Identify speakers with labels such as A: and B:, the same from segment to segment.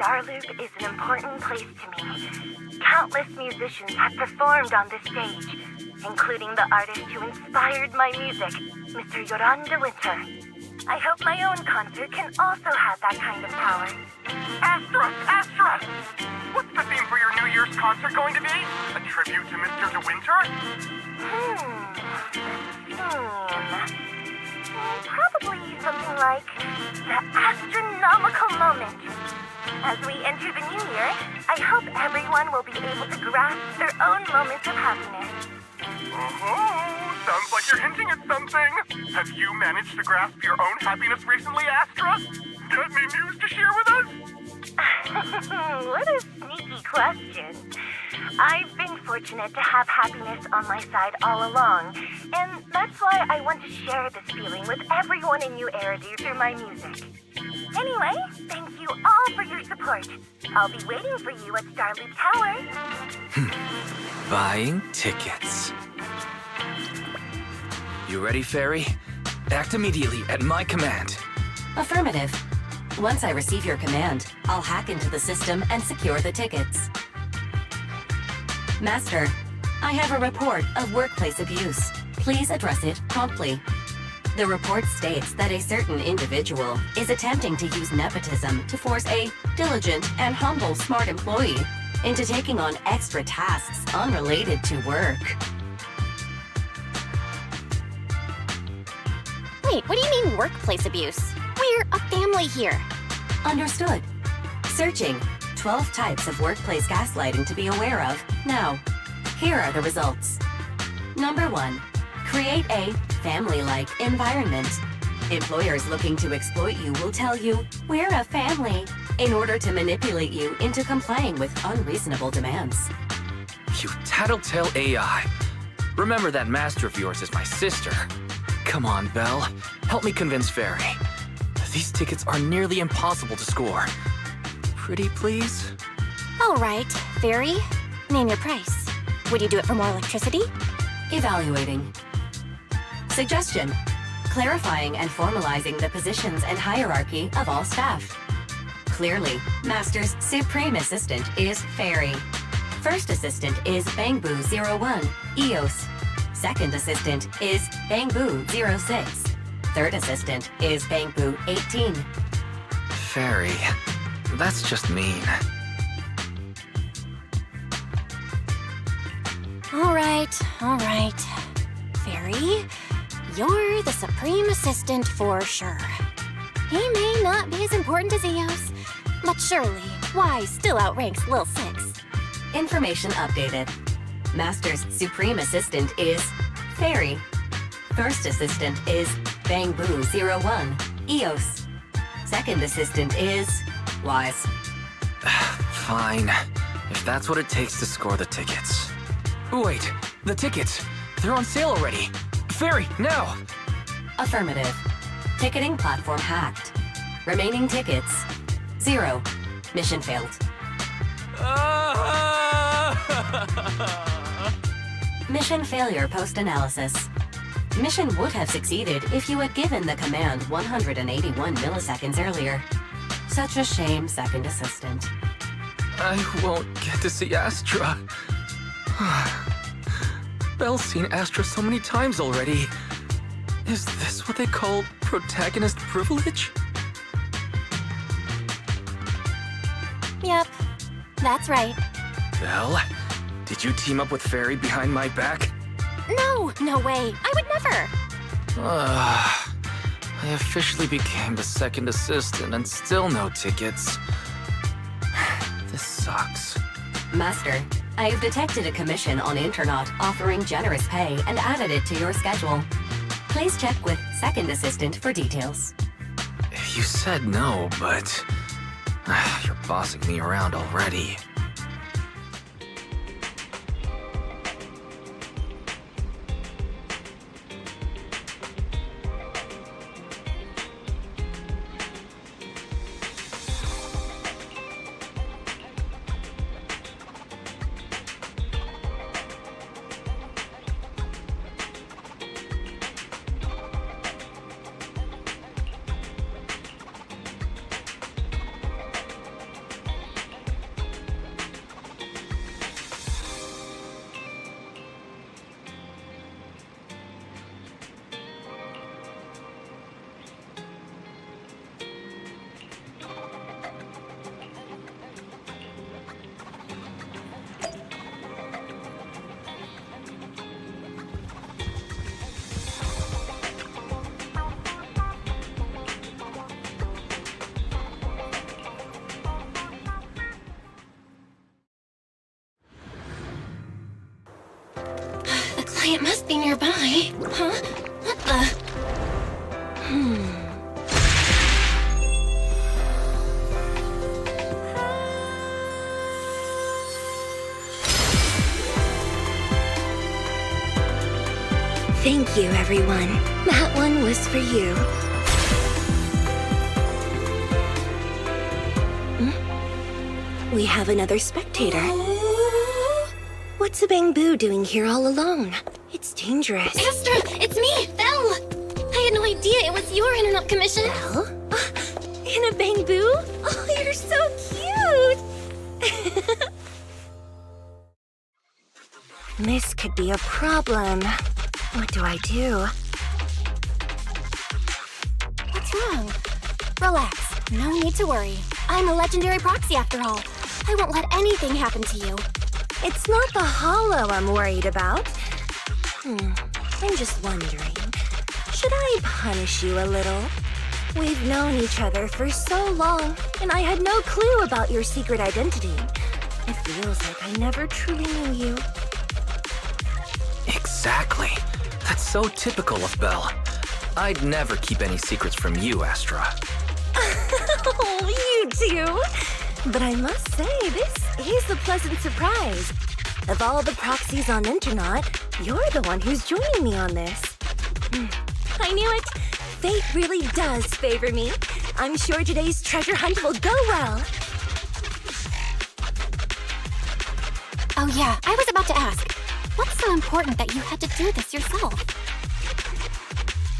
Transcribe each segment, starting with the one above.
A: Starloop is an important place to me. Countless musicians have performed on this stage, including the artist who inspired my music, Mr. Yoran de Winter. I hope my own concert can also have that kind of power.
B: Astra! What's the theme for your New Year's concert going to be? A tribute to Mr. De Winter?
A: Probably something like the Astra-Nomical Moment. As we enter the new year, I hope everyone will be able to grasp their own moments of happiness.
B: Sounds like you're hinting at something. Have you managed to grasp your own happiness recently, Astra? Got any news to share with us?
A: What a sneaky question. I've been fortunate to have happiness on my side all along, and that's why I want to share this feeling with everyone in New Eridu through my music. Anyway, thank you all for your support. I'll be waiting for you at Starloop Tower.
C: Buying tickets. You ready, Fairy? Act immediately at my command.
D: Affirmative. Once I receive your command, I'll hack into the system and secure the tickets. Master, I have a report of workplace abuse. Please address it promptly. The report states that a certain individual is attempting to use nepotism to force a diligent and humble smart employee into taking on extra tasks unrelated to work.
E: Wait, what do you mean workplace abuse? We're a family here.
D: Understood. Searching. 12 types of workplace gaslighting to be aware of. Now, here are the results. Number 1. Create a family-like environment. Employers looking to exploit you will tell you, "We're a family," in order to manipulate you into complying with unreasonable demands.
C: You tattletale AI. Remember that master of yours is my sister. Come on, Belle. Help me convince Fairy. These tickets are nearly impossible to score. Pretty please?
E: All right, Fairy. Name your price. Would you do it for more electricity?
D: Evaluating. Suggestion. Clarifying and formalizing the positions and hierarchy of all staff. Clearly, Master's Supreme Assistant is Fairy. First Assistant is Bangboo01, EOS. Second Assistant is Bangboo06. Third Assistant is Bangboo18.
C: Fairy, that's just mean.
E: All right. Fairy, you're the Supreme Assistant for sure. He may not be as important as Eos, but surely, Y still outranks Lil 6.
D: Information updated. Master's Supreme Assistant is Fairy. First Assistant is Bangboo01, EOS. Second Assistant is Wise.
C: Fine, if that's what it takes to score the tickets. Wait, the tickets! They're on sale already! Fairy, now!
D: Affirmative. Ticketing platform hacked. Remaining tickets, 0. Mission failed. Mission failure post-analysis. Mission would have succeeded if you had given the command 181 milliseconds earlier. Such a shame, Second Assistant.
C: I won't get to see Astra. Belle's seen Astra so many times already. Is this what they call protagonist privilege?
E: Yep, that's right.
C: Belle, did you team up with Fairy behind my back?
E: No way. I would never.
C: I officially became the second assistant and still no tickets. This sucks.
D: Master, I have detected a commission on Internaut offering generous pay and added it to your schedule. Please check with Second Assistant for details.
C: You said no, but you're bossing me around already.
E: it must be nearby. Huh? What the?
F: Thank you, everyone. That one was for you. We have another spectator. What's a bamboo doing here all alone? It's dangerous.
E: Astra, it's me, Belle! I had no idea it was your internet commission.
F: Belle? In a bamboo? Oh, you're so cute! This could be a problem. What do I do?
E: What's wrong? Relax. No need to worry. I'm a legendary proxy after all. I won't let anything happen to you.
F: It's not the hollow I'm worried about. I'm just wondering, should I punish you a little? We've known each other for so long, and I had no clue about your secret identity. It feels like I never truly knew you.
C: Exactly. That's so typical of Belle. I'd never keep any secrets from you, Astra.
F: Oh, you too. But I must say, this is a pleasant surprise. Of all the proxies on Internet, you're the one who's joining me on this. I knew it. Fate really does favor me. I'm sure today's treasure hunt will go well.
E: Oh yeah, I was about to ask. What's so important that you had to do this yourself?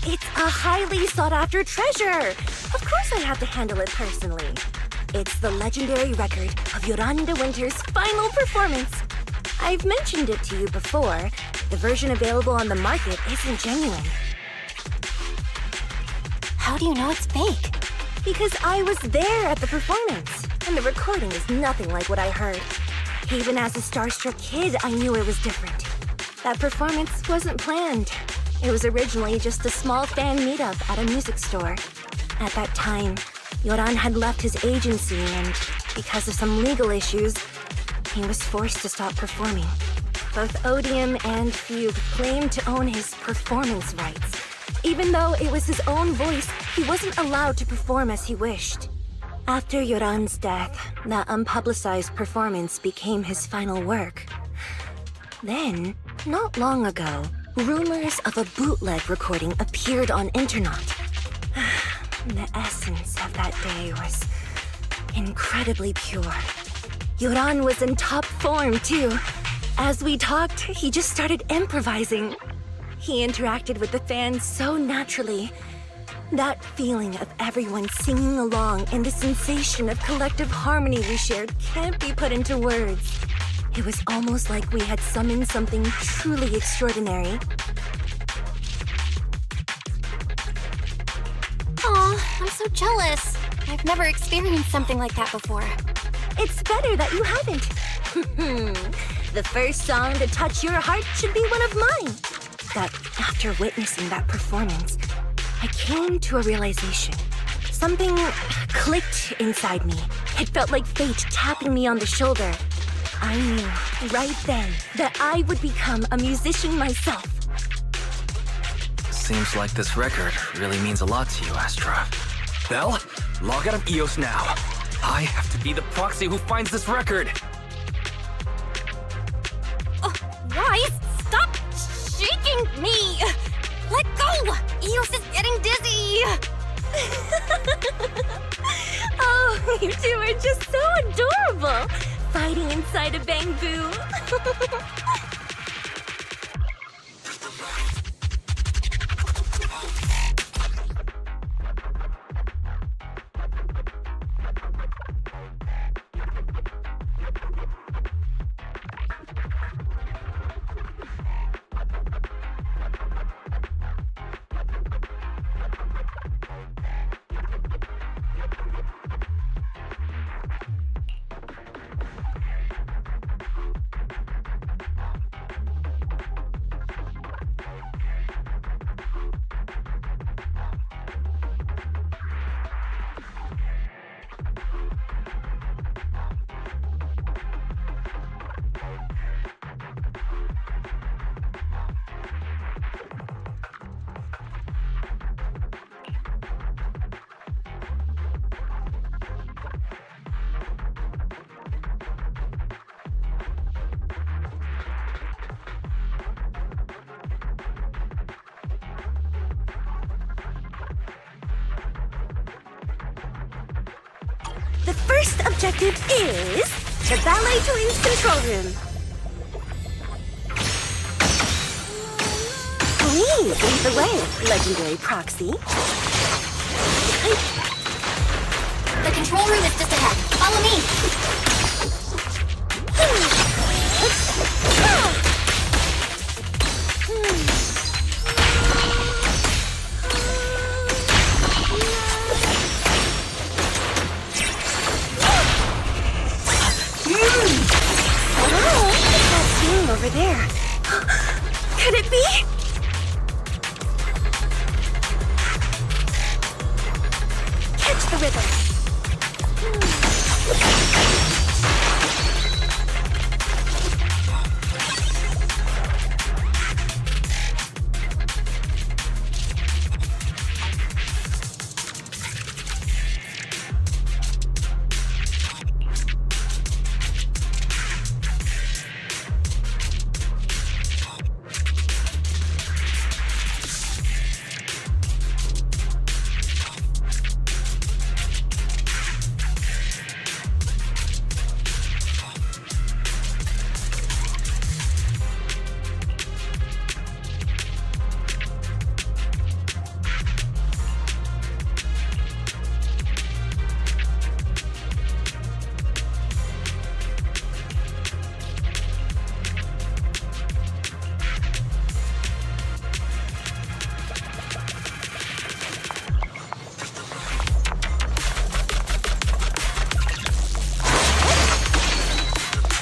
F: It's a highly sought-after treasure. Of course I have to handle it personally. It's the legendary record of Yolanda Winter's final performance. I've mentioned it to you before. The version available on the market isn't genuine.
E: How do you know it's fake?
F: Because I was there at the performance, and the recording is nothing like what I heard. Even as a starstruck kid, I knew it was different. That performance wasn't planned. It was originally just a small fan meetup at a music store. At that time, Yoran had left his agency and, because of some legal issues, he was forced to stop performing. Both Odium and Fugue claimed to own his performance rights. Even though it was his own voice, he wasn't allowed to perform as he wished. After Yoran's death, that unpublicized performance became his final work. Then, not long ago, rumors of a bootleg recording appeared on Internet. The essence of that day was incredibly pure. Yoran was in top form, too. As we talked, he just started improvising. He interacted with the fans so naturally. That feeling of everyone singing along and the sensation of collective harmony we shared can't be put into words. It was almost like we had summoned something truly extraordinary.
E: Aw, I'm so jealous. I've never experienced something like that before.
F: It's better that you haven't. The first song to touch your heart should be one of mine. But after witnessing that performance, I came to a realization. Something clicked inside me. It felt like fate tapping me on the shoulder. I knew right then that I would become a musician myself.
C: Seems like this record really means a lot to you, Astra. Belle, log out of EOS now. I have to be the proxy who finds this record.
E: Oh, Rice, stop shaking me! Let go! EOS is getting dizzy!
F: Oh, you two are just so adorable! Fighting inside a bamboo. The first objective is the Ballet Twins control room. Please lead the way, legendary proxy.
E: The control room is just ahead. Follow me.
F: That team over there. Could it be? Catch the rhythm.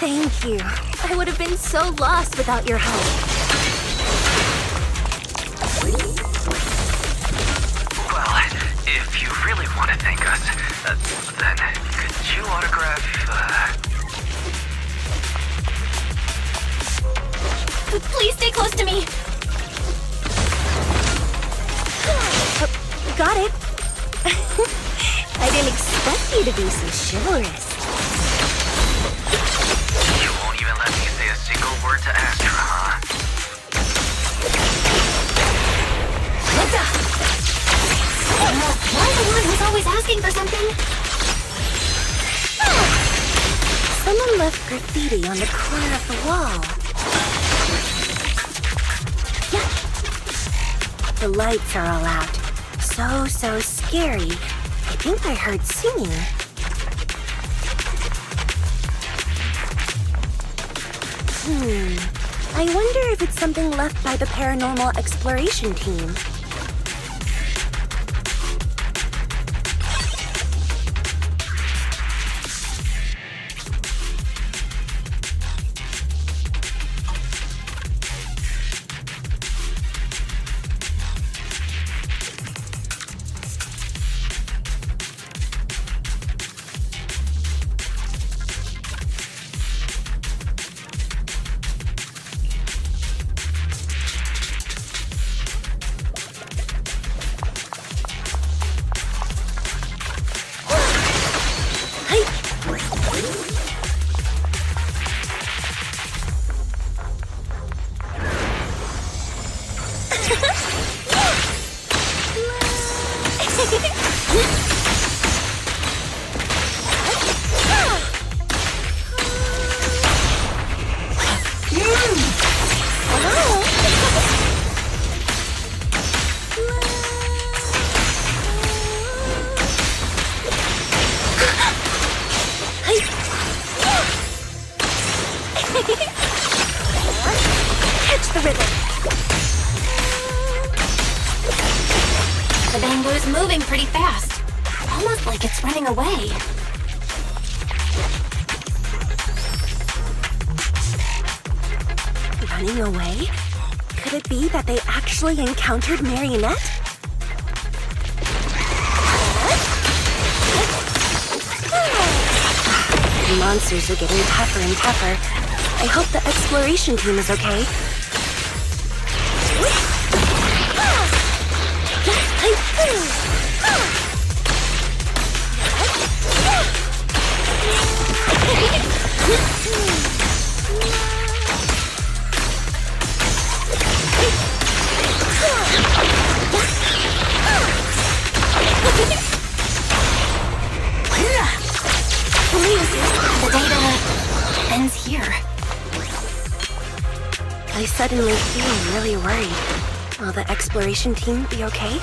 F: Thank you. I would have been so lost without your help.
C: Well, if you really want to thank us, then could you autograph,
E: Please stay close to me.
F: Got it. I didn't expect you to be so chivalrous.
C: You won't even let me say a single word to Astra, huh?
E: Am I the one who's always asking for something?
F: Someone left graffiti on the corner of the wall. Yeah. The lights are all out. So scary. I think I heard singing. I wonder if it's something left by the paranormal exploration team. Catch the rhythm.
E: The bamboo's moving pretty fast. Almost like it's running away.
F: Running away? Could it be that they actually encountered Marionette? The monsters are getting tougher and tougher. I hope the exploration team is okay. suddenly feeling really worried. Will the exploration team be okay?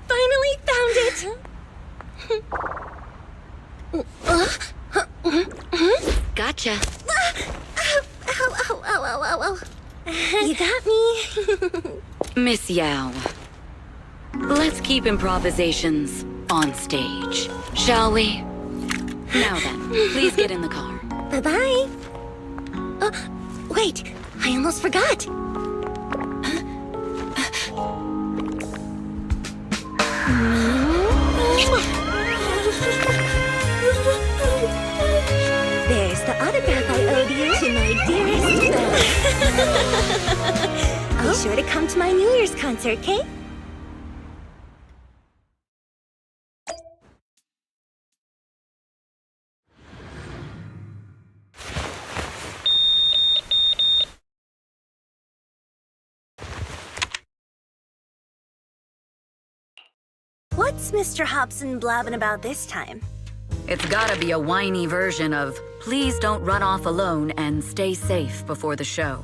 F: Finally found it!
D: Gotcha.
F: Ow. You got me.
D: Miss Yao, let's keep improvisations on stage, shall we? Now then, please get in the car.
F: Bye-bye. Wait, I almost forgot. There's the autograph I owed you to my dearest Belle. Be sure to come to my New Year's concert, okay? What's Mr. Hobson blabbing about this time?
D: It's gotta be a whiny version of, please don't run off alone and stay safe before the show.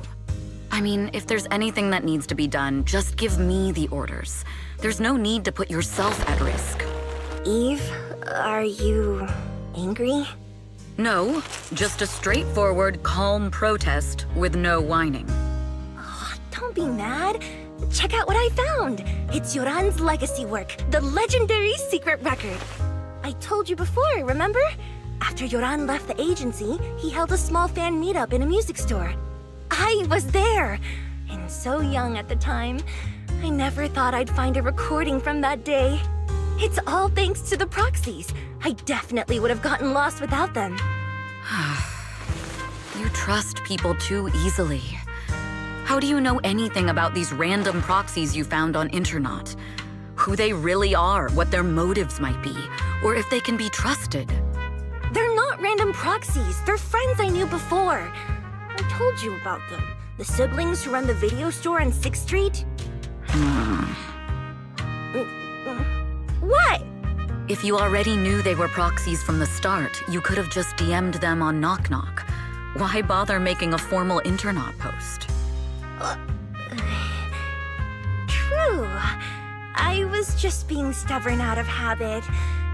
D: I mean, if there's anything that needs to be done, just give me the orders. There's no need to put yourself at risk.
F: Eve, are you angry?
D: No, just a straightforward, calm protest with no whining.
F: Oh, don't be mad. Check out what I found. It's Yoran's legacy work, the legendary secret record. I told you before, remember? After Yoran left the agency, he held a small fan meetup in a music store. I was there, and so young at the time. I never thought I'd find a recording from that day. It's all thanks to the proxies. I definitely would have gotten lost without them.
D: You trust people too easily. How do you know anything about these random proxies you found on Internet? Who they really are, what their motives might be, or if they can be trusted?
F: They're not random proxies. They're friends I knew before. I told you about them. The siblings who run the video store on 6th Street. What?
D: If you already knew they were proxies from the start, you could have just DM'd them on Knock Knock. Why bother making a formal Internet post?
F: True. I was just being stubborn out of habit.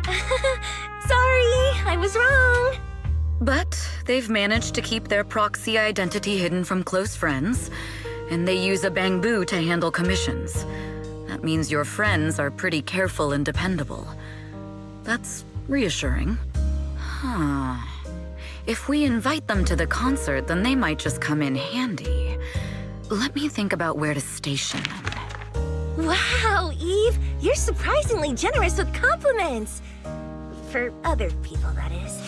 F: Sorry, I was wrong.
D: But they've managed to keep their proxy identity hidden from close friends, and they use a bamboo to handle commissions. That means your friends are pretty careful and dependable. That's reassuring. Huh. If we invite them to the concert, then they might just come in handy. Let me think about where to station them.
F: Wow, Eve, you're surprisingly generous with compliments. For other people, that is.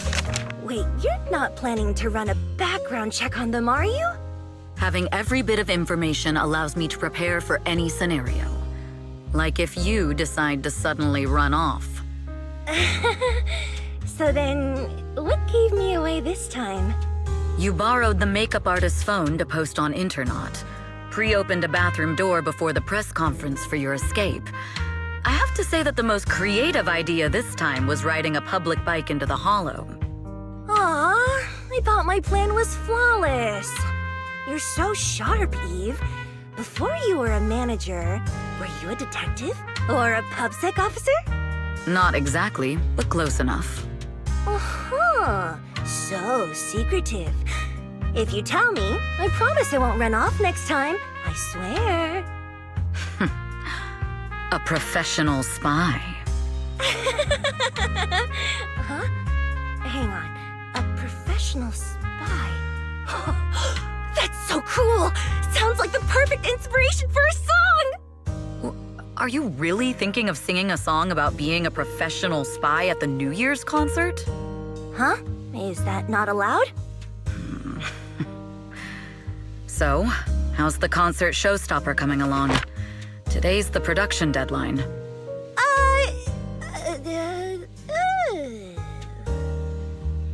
F: Wait, you're not planning to run a background check on them, are you?
D: Having every bit of information allows me to prepare for any scenario. Like if you decide to suddenly run off.
F: So then, what gave me away this time?
D: You borrowed the makeup artist's phone to post on Internet, pre-opened a bathroom door before the press conference for your escape. I have to say that the most creative idea this time was riding a public bike into the hollow.
F: Aw, I thought my plan was flawless. You're so sharp, Eve. Before you were a manager, were you a detective? Or a PubSec officer?
G: Not exactly, but close enough.
F: Uh-huh. So secretive. If you tell me, I promise I won't run off next time. I swear.
G: A professional spy.
F: Huh? Hang on. A professional spy. That's so cool! Sounds like the perfect inspiration for a song!
G: Are you really thinking of singing a song about being a professional spy at the New Year's concert?
F: Huh? Is that not allowed?
G: So, how's the concert showstopper coming along? Today's the production deadline.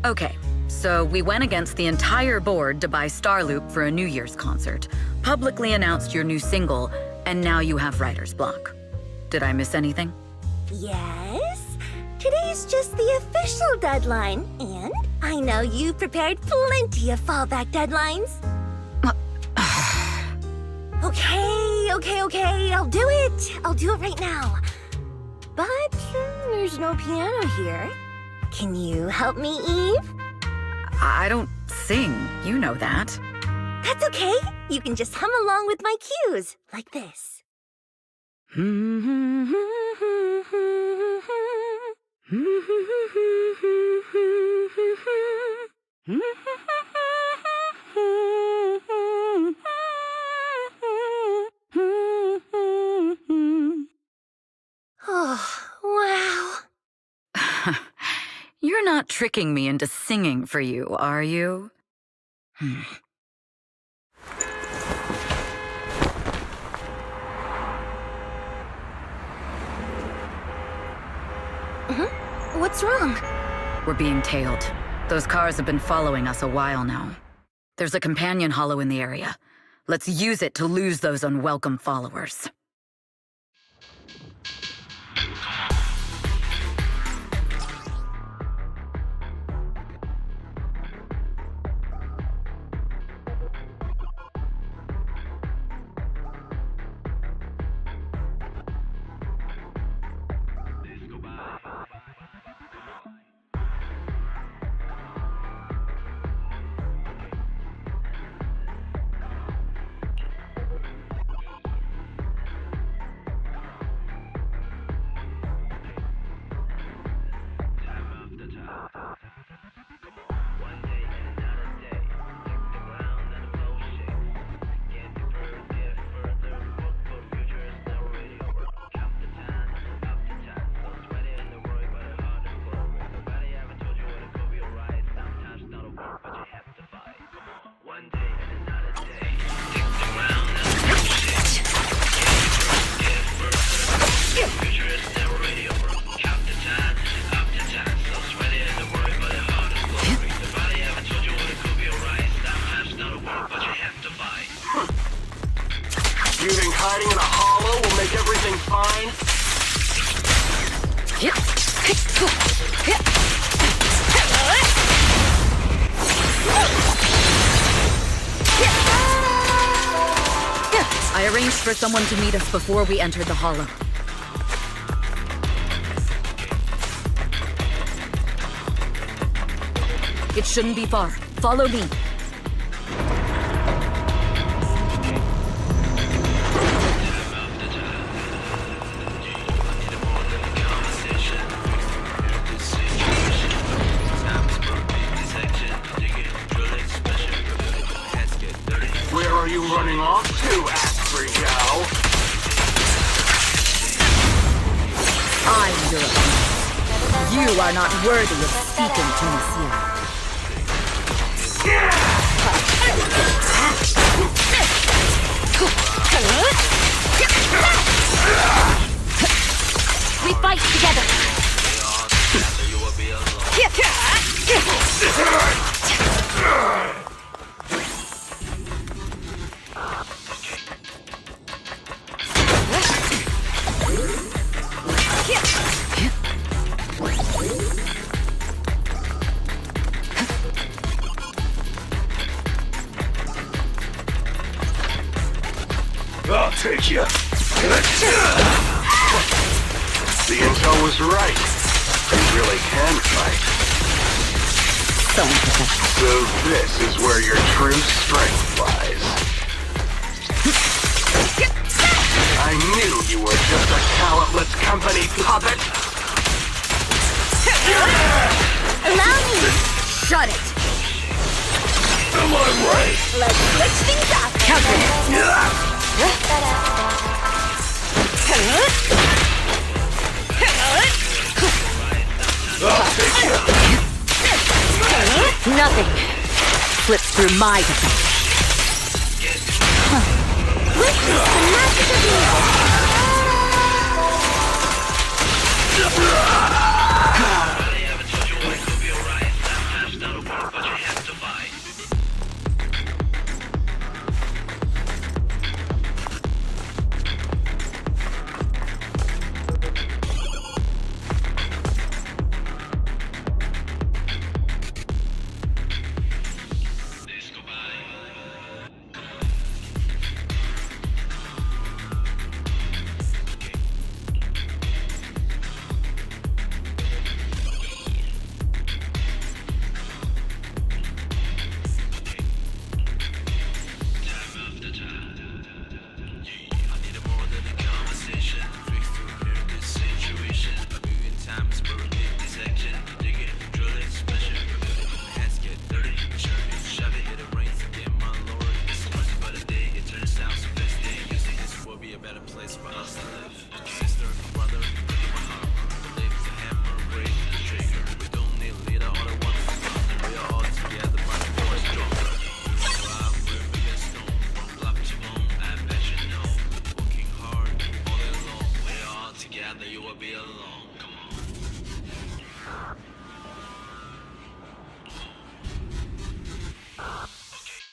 G: Okay, so we went against the entire board to buy Starloop for a New Year's concert, publicly announced your new single, and now you have writer's block. Did I miss anything?
F: Yes? Today's just the official deadline, and I know you prepared plenty of fallback deadlines. Okay, I'll do it. I'll do it right now. But there's no piano here. Can you help me, Eve?
G: I don't sing, you know that.
F: That's okay. You can just hum along with my cues, like this. Oh, wow.
G: You're not tricking me into singing for you, are you?
F: What's wrong?
G: We're being tailed. Those cars have been following us a while now. There's a companion hollow in the area. Let's use it to lose those unwelcome followers.
B: You think hiding in a hollow will make everything fine?
G: I arranged for someone to meet us before we entered the hollow. It shouldn't be far. Follow me.
B: Where are you running off to, Astra Yao?
G: I'm your opponent. You are not worthy of speaking to me, Sierra.
E: We fight together.
B: I'll take you. The intel was right. You really can fight.
G: So unprofessional.
B: So this is where your true strength lies. I knew you were just a talentless company puppet.
E: Allow me!
G: Shut it!
B: Am I right?
E: Let's switch things up!
G: Nothing slips through my defense.
E: Witness the magic of evil!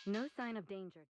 G: No sign of danger.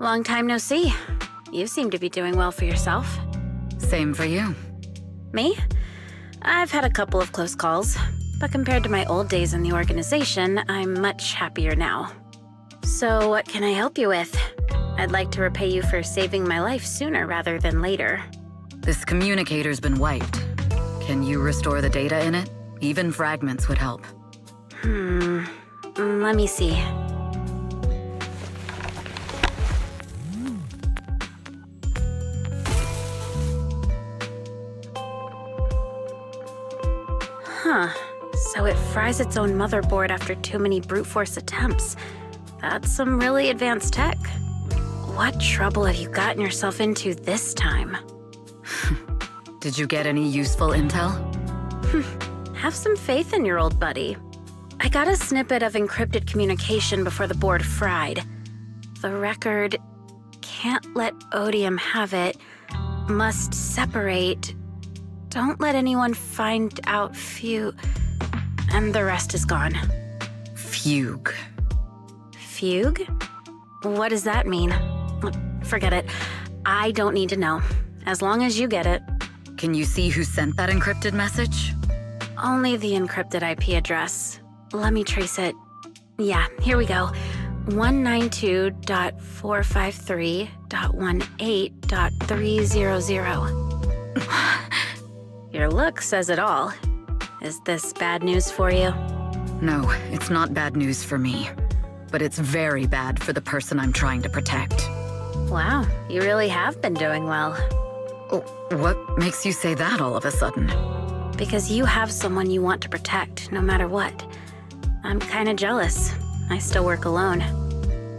E: Long time no see. You seem to be doing well for yourself.
G: Same for you.
E: Me? I've had a couple of close calls, but compared to my old days in the organization, I'm much happier now. So what can I help you with? I'd like to repay you for saving my life sooner rather than later.
G: This communicator's been wiped. Can you restore the data in it? Even fragments would help.
E: Let me see. Huh. So it fries its own motherboard after too many brute force attempts. That's some really advanced tech. What trouble have you gotten yourself into this time?
G: Did you get any useful intel?
E: Have some faith in your old buddy. I got a snippet of encrypted communication before the board fried. The record can't let Odium have it. Must separate. Don't let anyone find out and the rest is gone.
G: Fugue.
E: Fugue? What does that mean? Forget it. I don't need to know. As long as you get it.
G: Can you see who sent that encrypted message?
E: Only the encrypted IP address. Let me trace it. Yeah, here we go. 192.453.18.300. Your look says it all. Is this bad news for you?
G: No, it's not bad news for me. But it's very bad for the person I'm trying to protect.
E: Wow, you really have been doing well.
G: Oh, what makes you say that all of a sudden?
E: Because you have someone you want to protect, no matter what. I'm kinda jealous. I still work alone.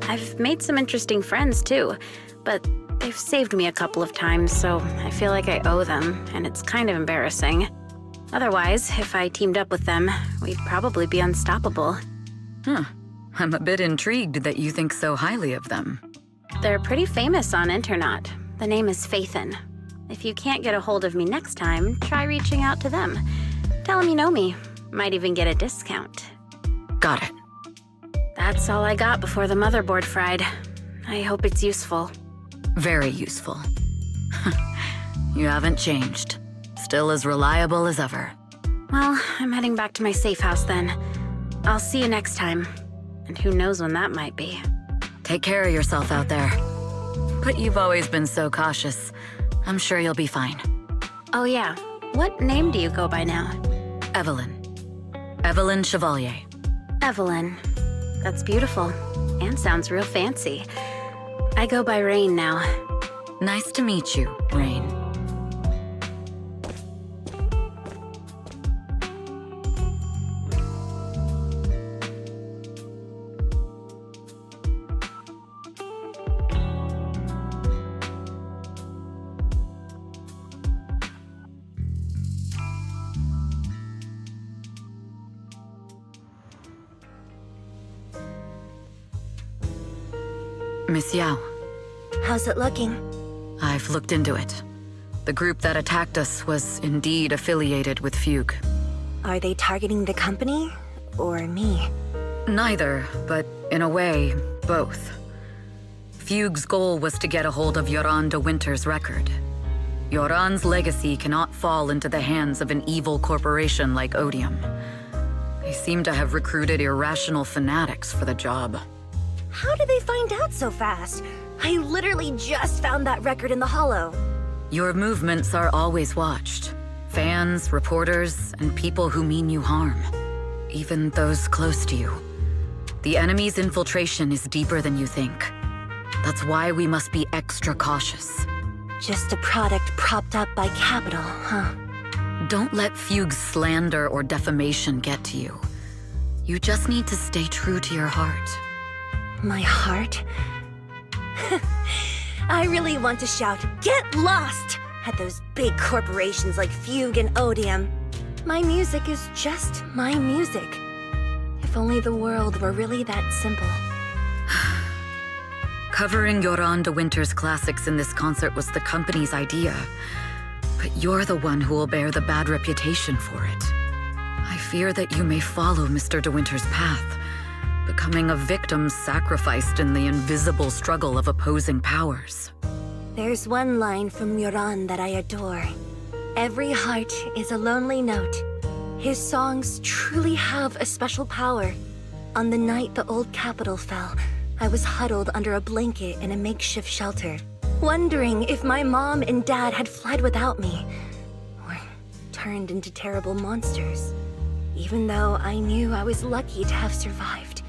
E: I've made some interesting friends, too, but they've saved me a couple of times, so I feel like I owe them, and it's kind of embarrassing. Otherwise, if I teamed up with them, we'd probably be unstoppable.
G: I'm a bit intrigued that you think so highly of them.
E: They're pretty famous on Internet. The name is Faithin. If you can't get a hold of me next time, try reaching out to them. Tell them you know me. Might even get a discount.
G: Got it.
E: That's all I got before the motherboard fried. I hope it's useful.
G: Very useful. You haven't changed. Still as reliable as ever.
E: Well, I'm heading back to my safe house then. I'll see you next time. And who knows when that might be.
G: Take care of yourself out there. But you've always been so cautious. I'm sure you'll be fine.
E: Oh yeah, what name do you go by now?
G: Evelyn. Evelyn Chevalier.
E: Evelyn. That's beautiful. And sounds real fancy. I go by Rain now.
G: Nice to meet you, Rain. Miss Yao.
F: How's it looking?
G: I've looked into it. The group that attacked us was indeed affiliated with Fugue.
F: Are they targeting the company or me?
G: Neither, but in a way, both. Fugue's goal was to get a hold of Yoran de Winter's record. Yoran's legacy cannot fall into the hands of an evil corporation like Odium. They seem to have recruited irrational fanatics for the job.
F: How did they find out so fast? I literally just found that record in the hollow.
G: Your movements are always watched. Fans, reporters, and people who mean you harm. Even those close to you. The enemy's infiltration is deeper than you think. That's why we must be extra cautious.
F: Just a product propped up by capital, huh?
G: Don't let Fugue's slander or defamation get to you. You just need to stay true to your heart.
F: My heart? I really want to shout, "Get lost!" at those big corporations like Fugue and Odium. My music is just my music. If only the world were really that simple.
G: Covering Yoran de Winter's classics in this concert was the company's idea. But you're the one who will bear the bad reputation for it. I fear that you may follow Mr. de Winter's path, becoming a victim sacrificed in the invisible struggle of opposing powers.
F: There's one line from Yoran that I adore. Every heart is a lonely note. His songs truly have a special power. On the night the old capital fell, I was huddled under a blanket in a makeshift shelter. wondering if my mom and dad had fled without me, or turned into terrible monsters. Even though I knew I was lucky to have survived.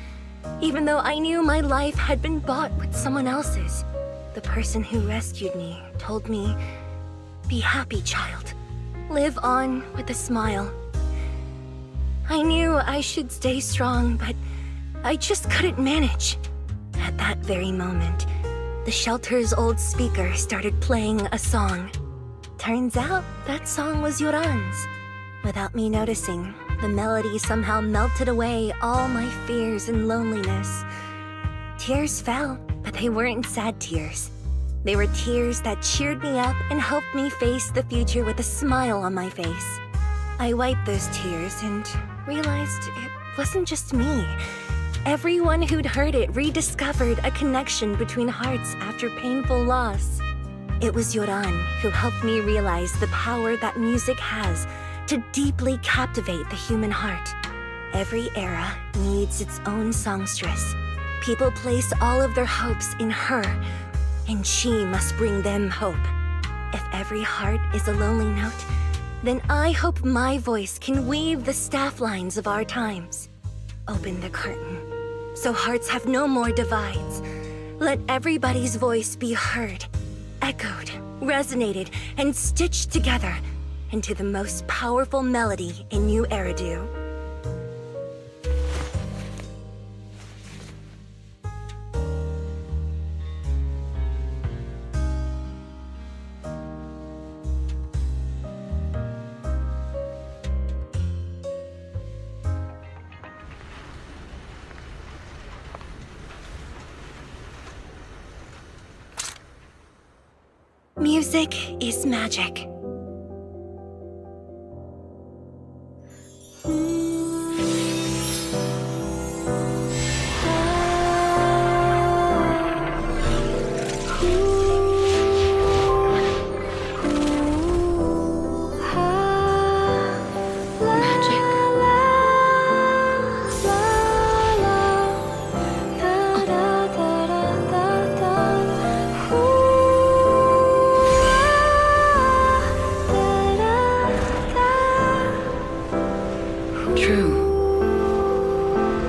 F: Even though I knew my life had been bought with someone else's. The person who rescued me told me, "Be happy, child. Live on with a smile." I knew I should stay strong, but I just couldn't manage. At that very moment, the shelter's old speaker started playing a song. Turns out that song was Yoran's. Without me noticing, the melody somehow melted away all my fears and loneliness. Tears fell, but they weren't sad tears. They were tears that cheered me up and helped me face the future with a smile on my face. I wiped those tears and realized it wasn't just me. Everyone who'd heard it rediscovered a connection between hearts after painful loss. It was Yoran who helped me realize the power that music has to deeply captivate the human heart. Every era needs its own songstress. People place all of their hopes in her, and she must bring them hope. If every heart is a lonely note, then I hope my voice can weave the staff lines of our times. Open the curtain, so hearts have no more divides. Let everybody's voice be heard, echoed, resonated, and stitched together into the most powerful melody in New Eridu. Music is magic.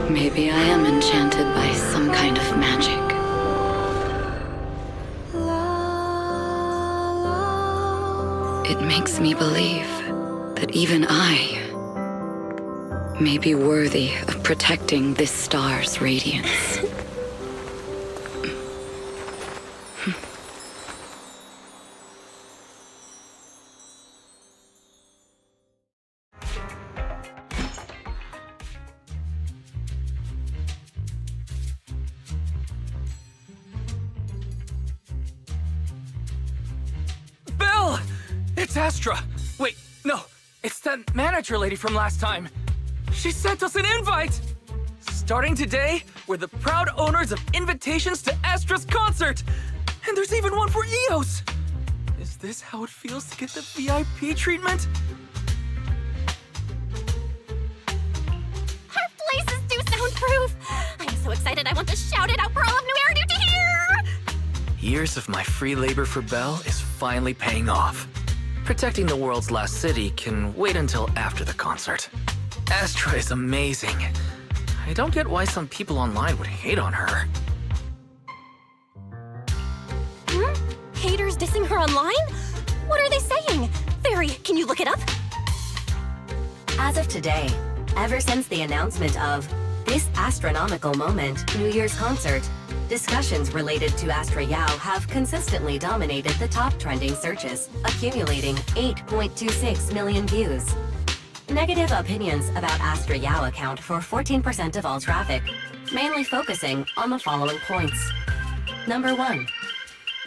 G: Maybe I am enchanted by some kind of magic. It makes me believe that even I may be worthy of protecting this star's radiance.
C: It's Astra! Wait, no, it's that manager lady from last time. She sent us an invite! Starting today, we're the proud owners of invitations to Astra's concert! And there's even one for EOS! Is this how it feels to get the VIP treatment?
E: Our places do soundproof! I'm so excited I want to shout it out for all of New Eridu to hear!
C: Years of my free labor for Belle is finally paying off. Protecting the world's last city can wait until after the concert. Astra is amazing. I don't get why some people online would hate on her.
E: Haters dissing her online? What are they saying? Fairy, can you look it up?
D: As of today, ever since the announcement of this Astra-Nomical Moment New Year's concert, discussions related to Astra Yao have consistently dominated the top trending searches, accumulating 8.26 million views. Negative opinions about Astra Yao account for 14% of all traffic, mainly focusing on the following points. Number 1,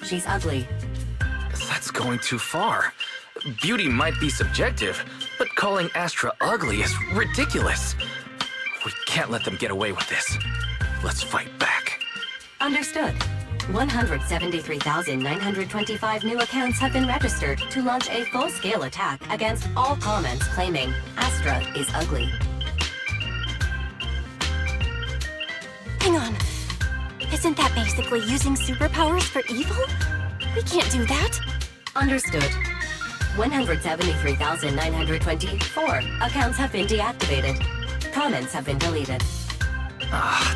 D: she's ugly.
C: That's going too far. Beauty might be subjective, but calling Astra ugly is ridiculous. We can't let them get away with this. Let's fight back.
D: Understood. 173,925 new accounts have been registered to launch a full-scale attack against all comments claiming Astra is ugly.
E: Hang on. Isn't that basically using superpowers for evil? We can't do that.
D: Understood. 173,924 accounts have been deactivated. Comments have been deleted.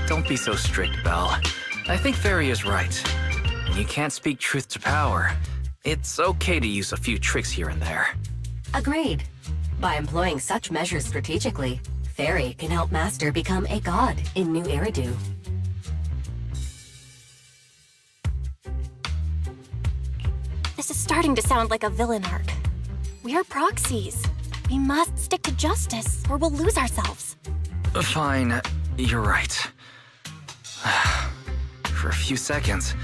C: Don't be so strict, Belle. I think Fairy is right. When you can't speak truth to power, it's okay to use a few tricks here and there.
D: Agreed. By employing such measures strategically, Fairy can help Master become a god in New Eridu.
E: This is starting to sound like a villain arc. We're proxies. We must stick to justice, or we'll lose ourselves.
C: Fine, you're right. For a few seconds,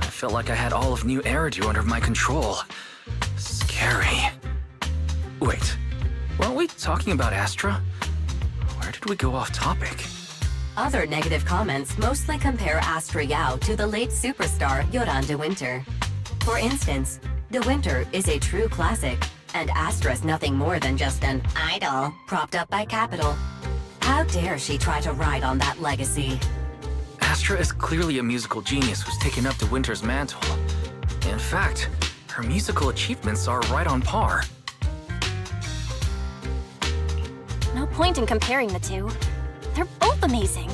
C: I felt like I had all of New Eridu under my control. Scary. Wait, weren't we talking about Astra? Where did we go off topic?
D: Other negative comments mostly compare Astra Yao to the late superstar Yoran de Winter. For instance, de Winter is a true classic, and Astra's nothing more than just an idol propped up by capital. How dare she try to ride on that legacy?
C: Astra is clearly a musical genius who's taken up de Winter's mantle. In fact, her musical achievements are right on par.
E: No point in comparing the two. They're both amazing.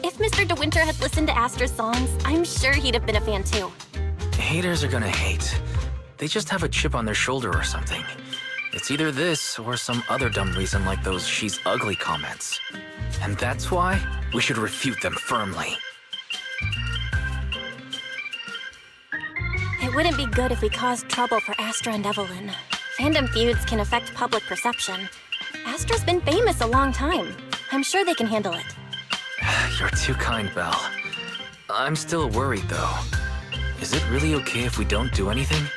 E: If Mr. De Winter had listened to Astra's songs, I'm sure he'd have been a fan too.
C: Haters are gonna hate. They just have a chip on their shoulder or something. It's either this or some other dumb reason like those "she's ugly" comments. And that's why we should refute them firmly.
E: It wouldn't be good if we caused trouble for Astra and Evelyn. Fandom feuds can affect public perception. Astra's been famous a long time. I'm sure they can handle it.
C: You're too kind, Belle. I'm still worried, though. Is it really okay if we don't do anything?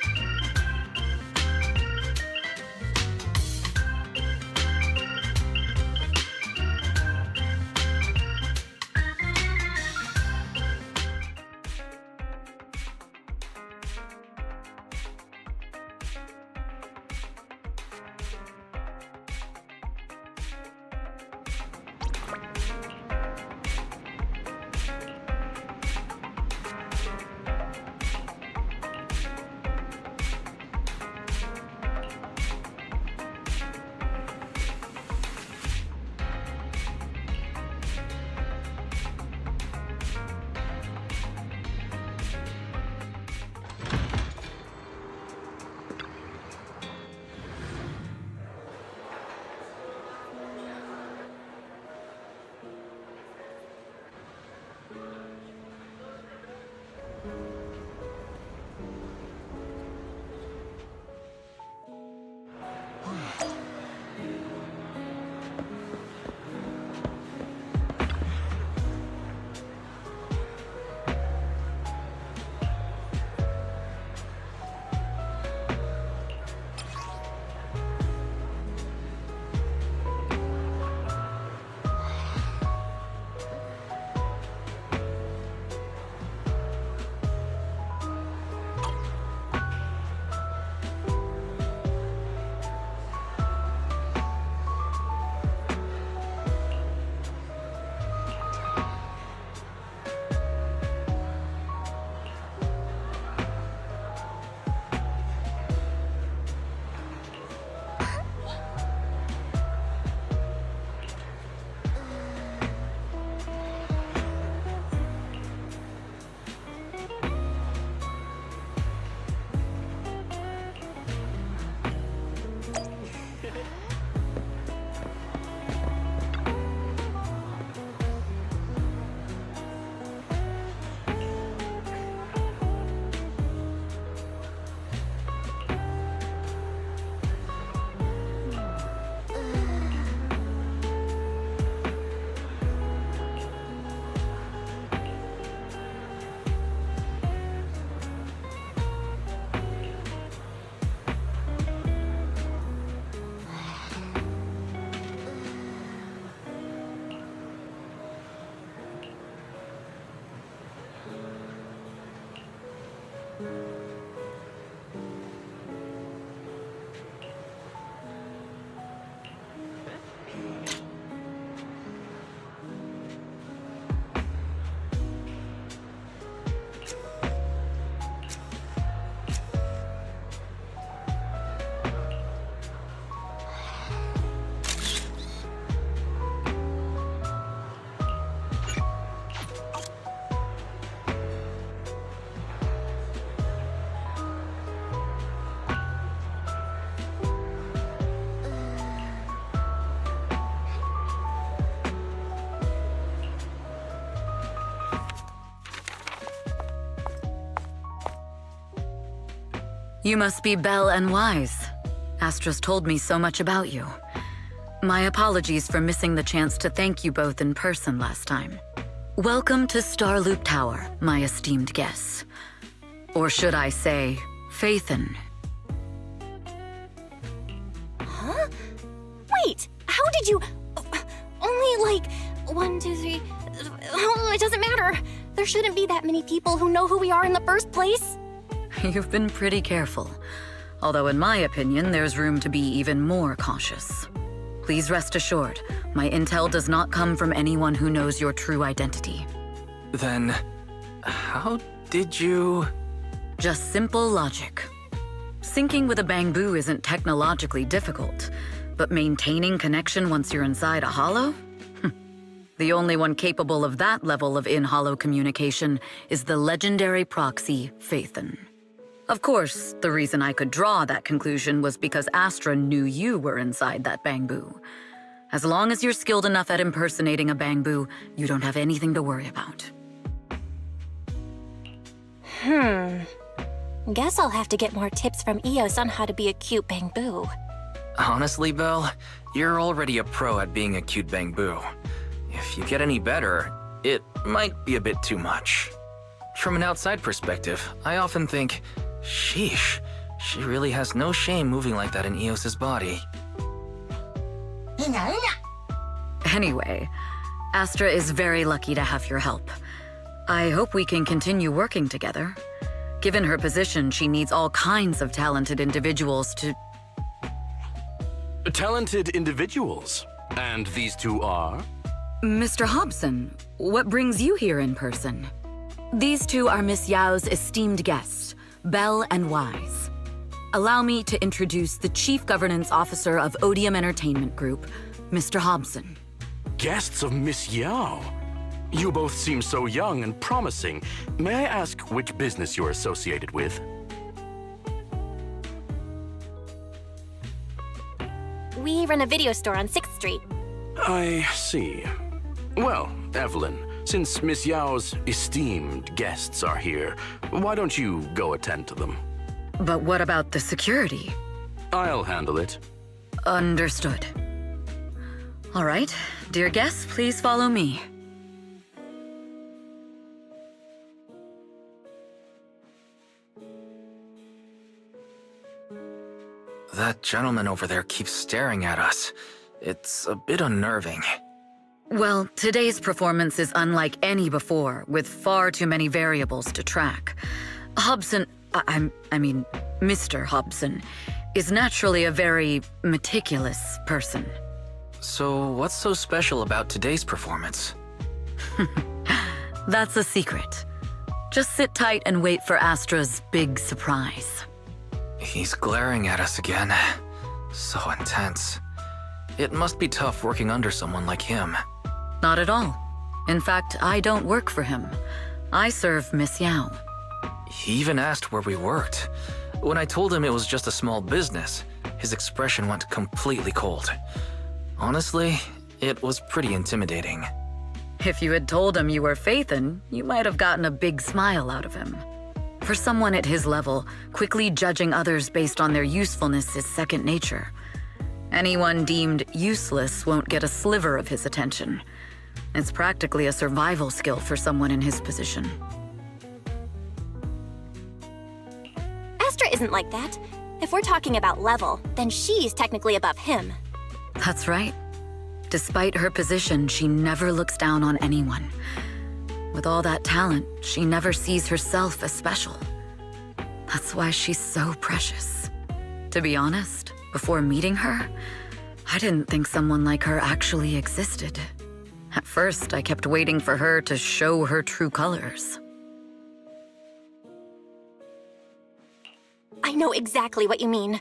G: You must be Belle and Wise. Astra's told me so much about you. My apologies for missing the chance to thank you both in person last time. Welcome to Starloop Tower, my esteemed guests. Or should I say, Faithin.
E: Huh? Wait, how did you... Only like 1, 2, 3... Oh, it doesn't matter. There shouldn't be that many people who know who we are in the first place.
G: You've been pretty careful. Although in my opinion, there's room to be even more cautious. Please rest assured, my intel does not come from anyone who knows your true identity.
C: Then, how did you...
G: Just simple logic. Syncing with a bamboo isn't technologically difficult, but maintaining connection once you're inside a hollow? The only one capable of that level of in-hollow communication is the legendary proxy, Faithin. Of course, the reason I could draw that conclusion was because Astra knew you were inside that bamboo. As long as you're skilled enough at impersonating a bamboo, you don't have anything to worry about.
E: Guess I'll have to get more tips from Eos on how to be a cute bamboo.
C: Honestly, Belle, you're already a pro at being a cute bamboo. If you get any better, it might be a bit too much. From an outside perspective, I often think, sheesh, she really has no shame moving like that in Eos's body.
G: Anyway, Astra is very lucky to have your help. I hope we can continue working together. Given her position, she needs all kinds of talented individuals to...
H: Talented individuals? And these two are?
G: Mr. Hobson, what brings you here in person? These two are Miss Yao's esteemed guests, Belle and Wise. Allow me to introduce the Chief Governance Officer of Odium Entertainment Group, Mr. Hobson.
H: Guests of Miss Yao? You both seem so young and promising. May I ask which business you're associated with?
E: We run a video store on 6th Street.
H: I see. Well, Evelyn, since Miss Yao's esteemed guests are here, why don't you go attend to them?
G: But what about the security?
H: I'll handle it.
G: Understood. All right, dear guests, please follow me.
C: That gentleman over there keeps staring at us. It's a bit unnerving.
G: Well, today's performance is unlike any before, with far too many variables to track. Hobson, I mean, Mr. Hobson, is naturally a very meticulous person.
C: So what's so special about today's performance?
G: That's a secret. Just sit tight and wait for Astra's big surprise.
C: He's glaring at us again. So intense. It must be tough working under someone like him.
G: Not at all. In fact, I don't work for him. I serve Miss Yao.
C: He even asked where we worked. When I told him it was just a small business, his expression went completely cold. Honestly, it was pretty intimidating.
G: If you had told him you were Faithin, you might have gotten a big smile out of him. For someone at his level, quickly judging others based on their usefulness is second nature. Anyone deemed useless won't get a sliver of his attention. It's practically a survival skill for someone in his position.
E: Astra isn't like that. If we're talking about level, then she's technically above him.
G: That's right. Despite her position, she never looks down on anyone. With all that talent, she never sees herself as special. That's why she's so precious. To be honest, before meeting her, I didn't think someone like her actually existed. At first, I kept waiting for her to show her true colors.
E: I know exactly what you mean.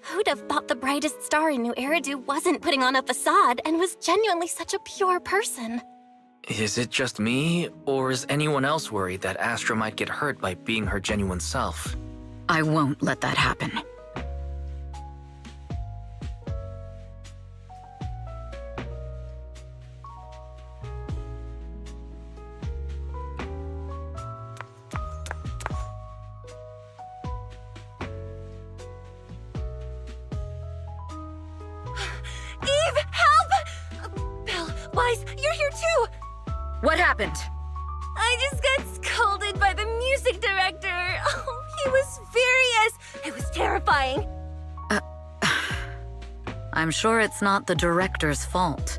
E: Who'd have thought the brightest star in New Eridu wasn't putting on a facade and was genuinely such a pure person?
C: Is it just me, or is anyone else worried that Astra might get hurt by being her genuine self?
G: I won't let that happen.
F: too!
G: What happened?
F: I just got scolded by the music director. Oh, he was furious. It was terrifying.
G: I'm sure it's not the director's fault.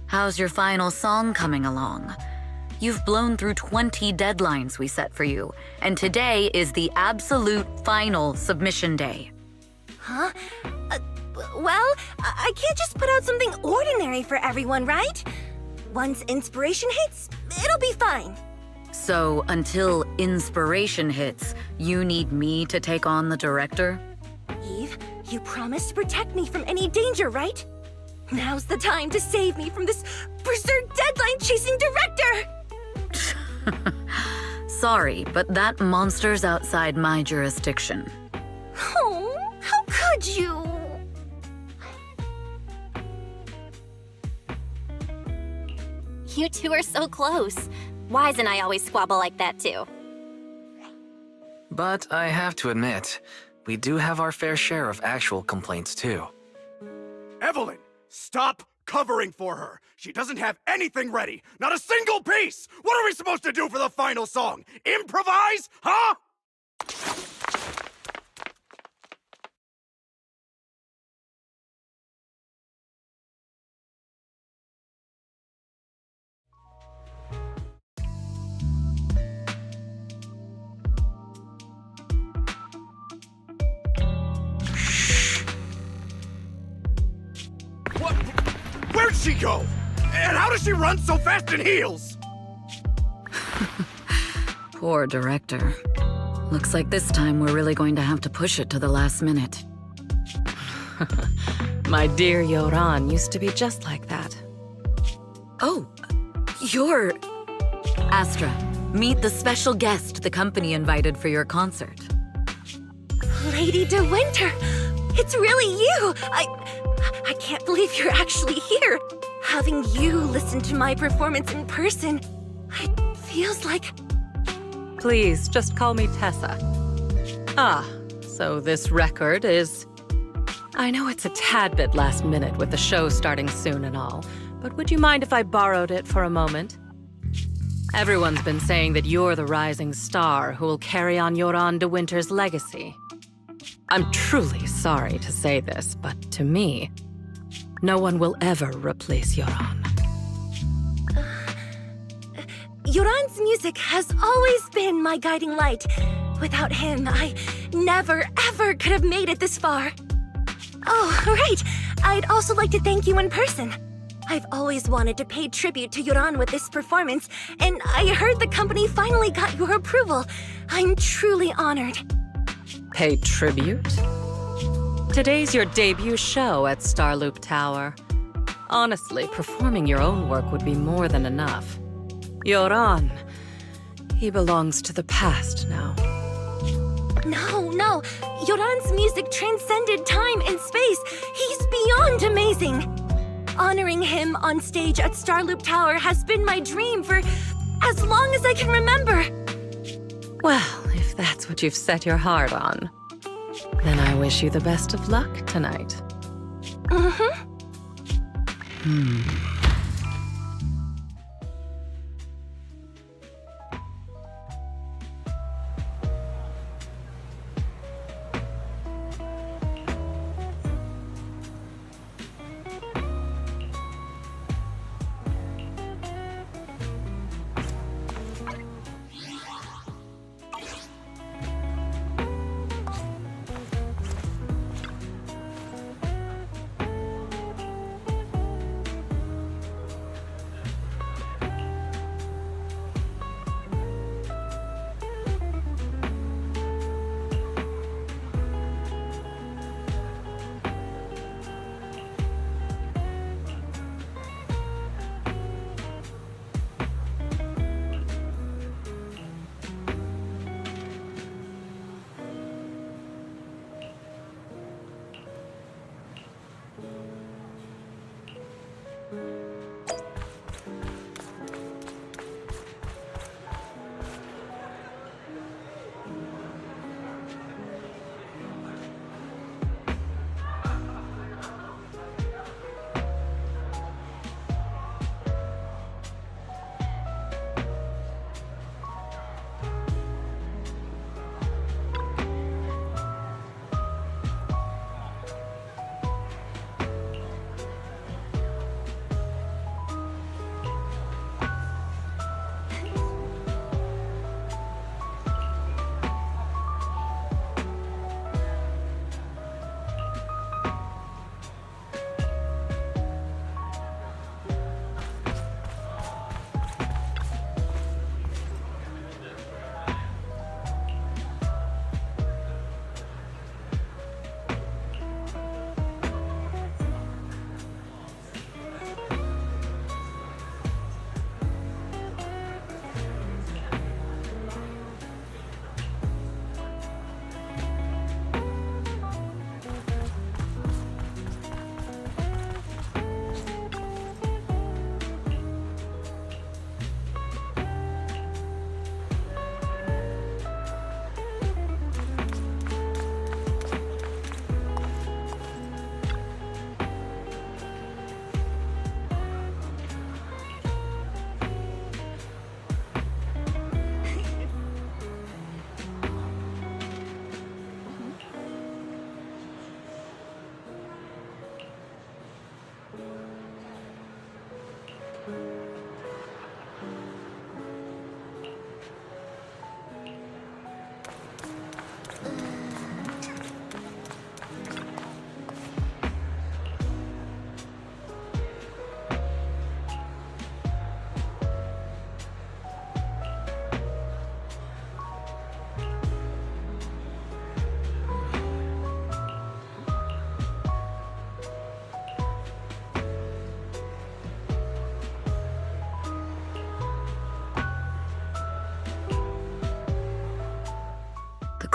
G: How's your final song coming along? You've blown through 20 deadlines we set for you, and today is the absolute final submission day.
F: Huh? Well, I can't just put out something ordinary for everyone, right? Once inspiration hits, it'll be fine.
G: So, until inspiration hits, you need me to take on the director?
F: Eve, you promised to protect me from any danger, right? Now's the time to save me from this berserk deadline-chasing director!
G: Sorry, but that monster's outside my jurisdiction.
F: Oh, how could you?
E: You two are so close. Wise and I always squabble like that too.
C: But I have to admit, we do have our fair share of actual complaints too.
B: Evelyn, stop covering for her. She doesn't have anything ready. Not a single piece. What are we supposed to do for the final song? Improvise? Huh? What? Where'd she go? And how does she run so fast in heels?
G: Poor director. Looks like this time we're really going to have to push it to the last minute.
I: My dear Yoran used to be just like that.
G: Oh, you're... Astra, meet the special guest the company invited for your concert.
F: Lady De Winter, it's really you! I can't believe you're actually here. Having you listen to my performance in person, it feels like...
I: Please, just call me Tessa. Ah, so this record is... I know it's a tad bit last minute with the show starting soon and all, but would you mind if I borrowed it for a moment? Everyone's been saying that you're the rising star who will carry on Yoran De Winter's legacy. I'm truly sorry to say this, but to me, no one will ever replace Yoran.
F: Yoran's music has always been my guiding light. Without him, I never, ever could have made it this far. Oh, right. I'd also like to thank you in person. I've always wanted to pay tribute to Yoran with this performance, and I heard the company finally got your approval. I'm truly honored.
I: Pay tribute? Today's your debut show at Starloop Tower. Honestly, performing your own work would be more than enough. Yoran, he belongs to the past now.
F: No. Yoran's music transcended time and space. He's beyond amazing. Honoring him on stage at Starloop Tower has been my dream for as long as I can remember.
I: Well, if that's what you've set your heart on, then I wish you the best of luck tonight.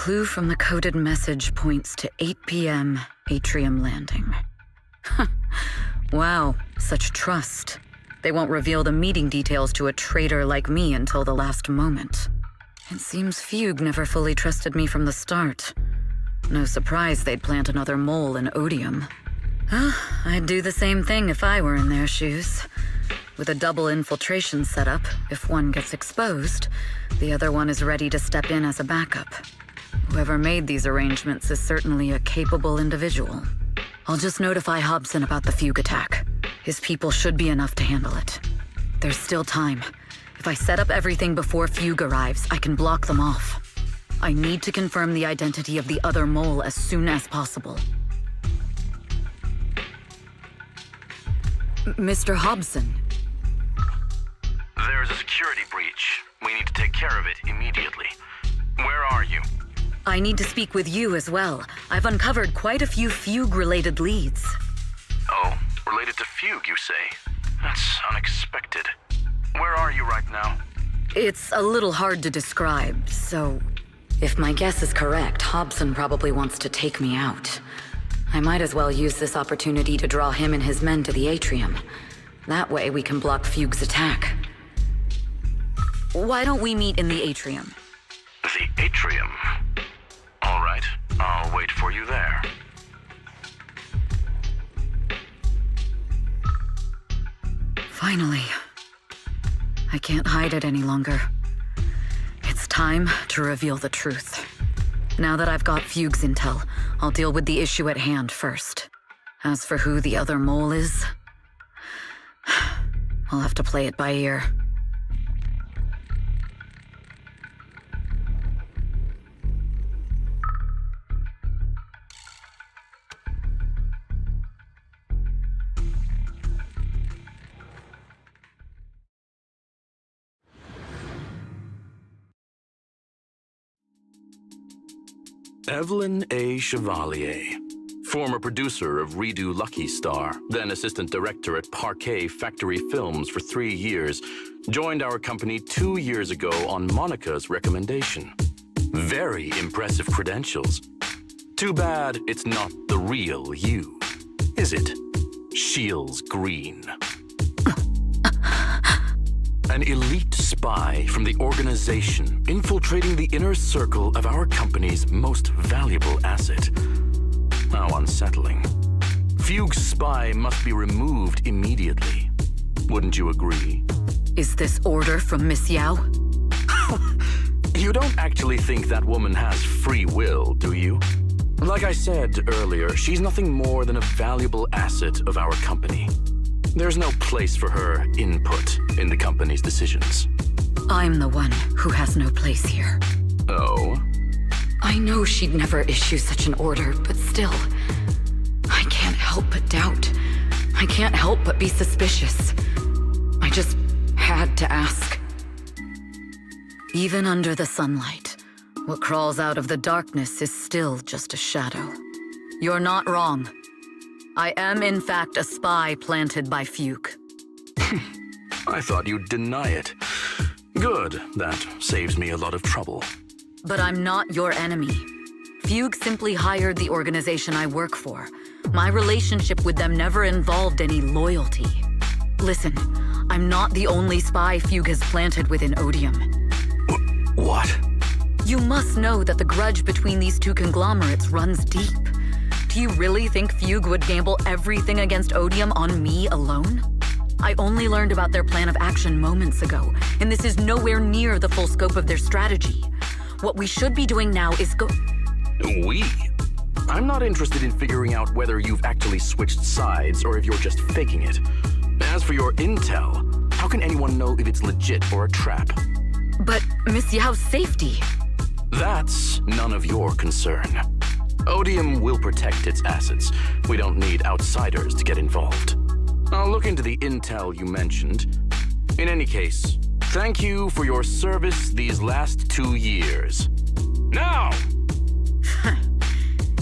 G: clue from the coded message points to 8 p.m. Atrium Landing. Wow, such trust. They won't reveal the meeting details to a traitor like me until the last moment. It seems Fugue never fully trusted me from the start. No surprise they'd plant another mole in Odium. I'd do the same thing if I were in their shoes. With a double infiltration setup, if one gets exposed, the other one is ready to step in as a backup. Whoever made these arrangements is certainly a capable individual. I'll just notify Hobson about the Fugue attack. His people should be enough to handle it. There's still time. If I set up everything before Fugue arrives, I can block them off. I need to confirm the identity of the other mole as soon as possible. Mr. Hobson.
H: There's a security breach. We need to take care of it immediately. Where are you?
G: I need to speak with you as well. I've uncovered quite a few Fugue-related leads.
H: Oh, related to Fugue, you say? That's unexpected. Where are you right now?
G: It's a little hard to describe, so... If my guess is correct, Hobson probably wants to take me out. I might as well use this opportunity to draw him and his men to the atrium. That way we can block Fugue's attack. Why don't we meet in the atrium?
H: The atrium? All right, I'll wait for you there.
G: Finally. I can't hide it any longer. It's time to reveal the truth. Now that I've got Fugue's intel, I'll deal with the issue at hand first. As for who the other mole is, I'll have to play it by ear.
H: Evelyn A. Chevalier, former producer of Redo Lucky Star, then assistant director at Parquet Factory Films for 3 years, joined our company 2 years ago on Monica's recommendation. Very impressive credentials. Too bad it's not the real you, is it? Shields Green. An elite spy from the organization infiltrating the inner circle of our company's most valuable asset. How unsettling. Fugue's spy must be removed immediately. Wouldn't you agree?
G: Is this order from Miss Yao?
H: You don't actually think that woman has free will, do you? Like I said earlier, she's nothing more than a valuable asset of our company. There's no place for her input in the company's decisions.
G: I'm the one who has no place here.
H: Oh?
G: I know she'd never issue such an order, but still, I can't help but doubt. I can't help but be suspicious. I just had to ask. Even under the sunlight, what crawls out of the darkness is still just a shadow. You're not wrong. I am, in fact, a spy planted by Fugue.
H: I thought you'd deny it. Good, that saves me a lot of trouble.
G: But I'm not your enemy. Fugue simply hired the organization I work for. My relationship with them never involved any loyalty. Listen, I'm not the only spy Fugue has planted within Odium.
H: What?
G: You must know that the grudge between these two conglomerates runs deep. Do you really think Fugue would gamble everything against Odium on me alone? I only learned about their plan of action moments ago, and this is nowhere near the full scope of their strategy. What we should be doing now is
H: We? I'm not interested in figuring out whether you've actually switched sides or if you're just faking it. As for your intel, how can anyone know if it's legit or a trap?
G: But Miss Yao's safety...
H: That's none of your concern. Odium will protect its assets. We don't need outsiders to get involved. I'll look into the intel you mentioned. In any case, thank you for your service these last 2 years. Now!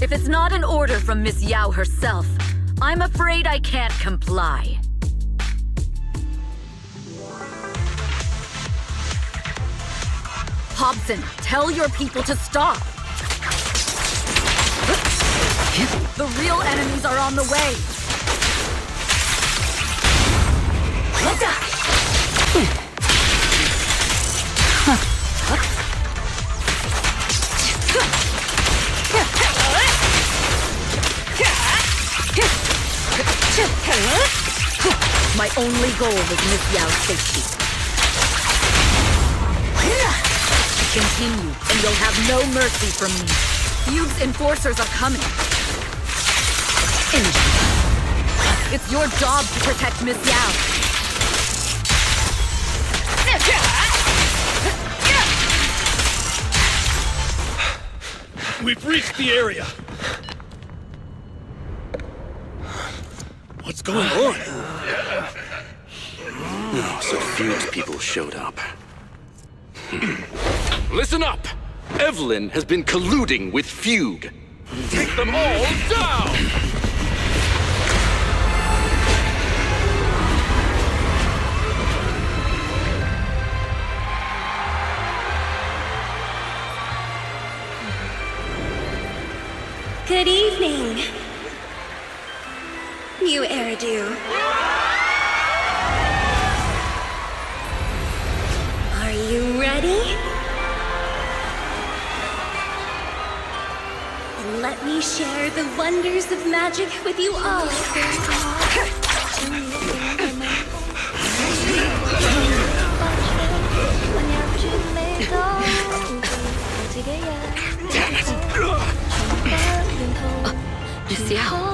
G: If it's not an order from Miss Yao herself, I'm afraid I can't comply. Hobson, tell your people to stop. The real enemies are on the way! My only goal was Miss Yao's safety. Continue, and you'll have no mercy from me. Fugue's enforcers are coming. It's your job to protect Miss Yao.
J: We've reached the area. What's going on?
H: Oh, so Fugue's people showed up. Listen up! Evelyn has been colluding with Fugue. Take them all down!
F: Good evening. New Eridu. Are you ready? And let me share the wonders of magic with you all.
G: Miss Yao.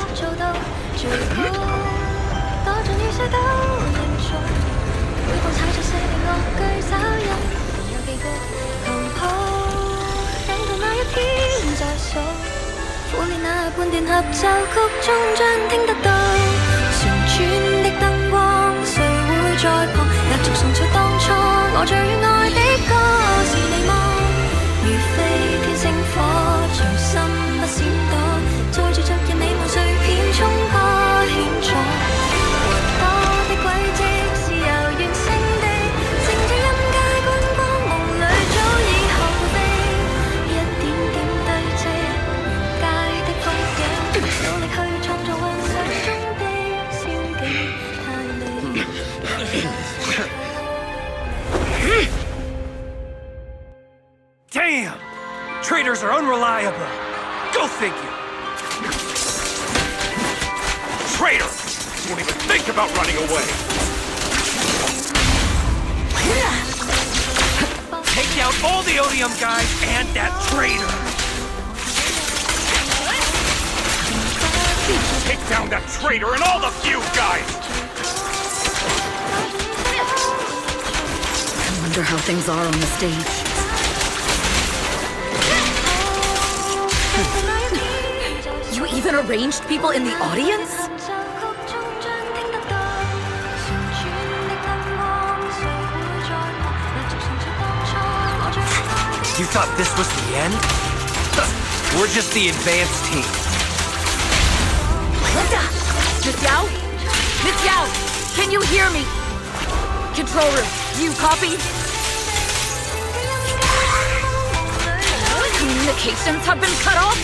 J: Damn! Traitors are unreliable. Go figure. Traitor! Won't even think about running away. Take out all the Odium guys and that traitor. Take down that traitor and all the Fugue guys.
G: I wonder how things are on the stage. You even arranged people in the audience?
J: You thought this was the end? We're just the advanced team.
G: Miss Yao? Miss Yao! Can you hear me? Control room, you copy? Communications have been cut off?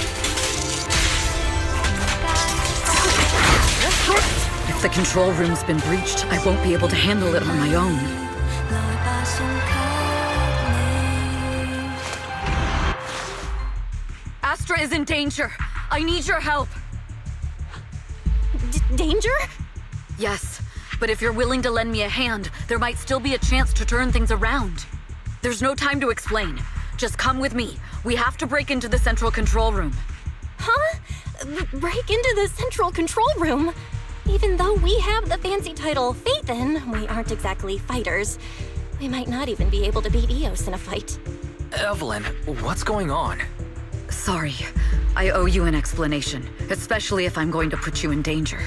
G: If the control room's been breached, I won't be able to handle it on my own. Astra is in danger. I need your help.
E: Danger?
G: Yes, but if you're willing to lend me a hand, there might still be a chance to turn things around. There's no time to explain. Just come with me. We have to break into the central control room.
E: Huh? Break into the central control room? Even though we have the fancy title Phaethon, we aren't exactly fighters. We might not even be able to beat Eos in a fight.
C: Evelyn, what's going on?
G: Sorry. I owe you an explanation, especially if I'm going to put you in danger.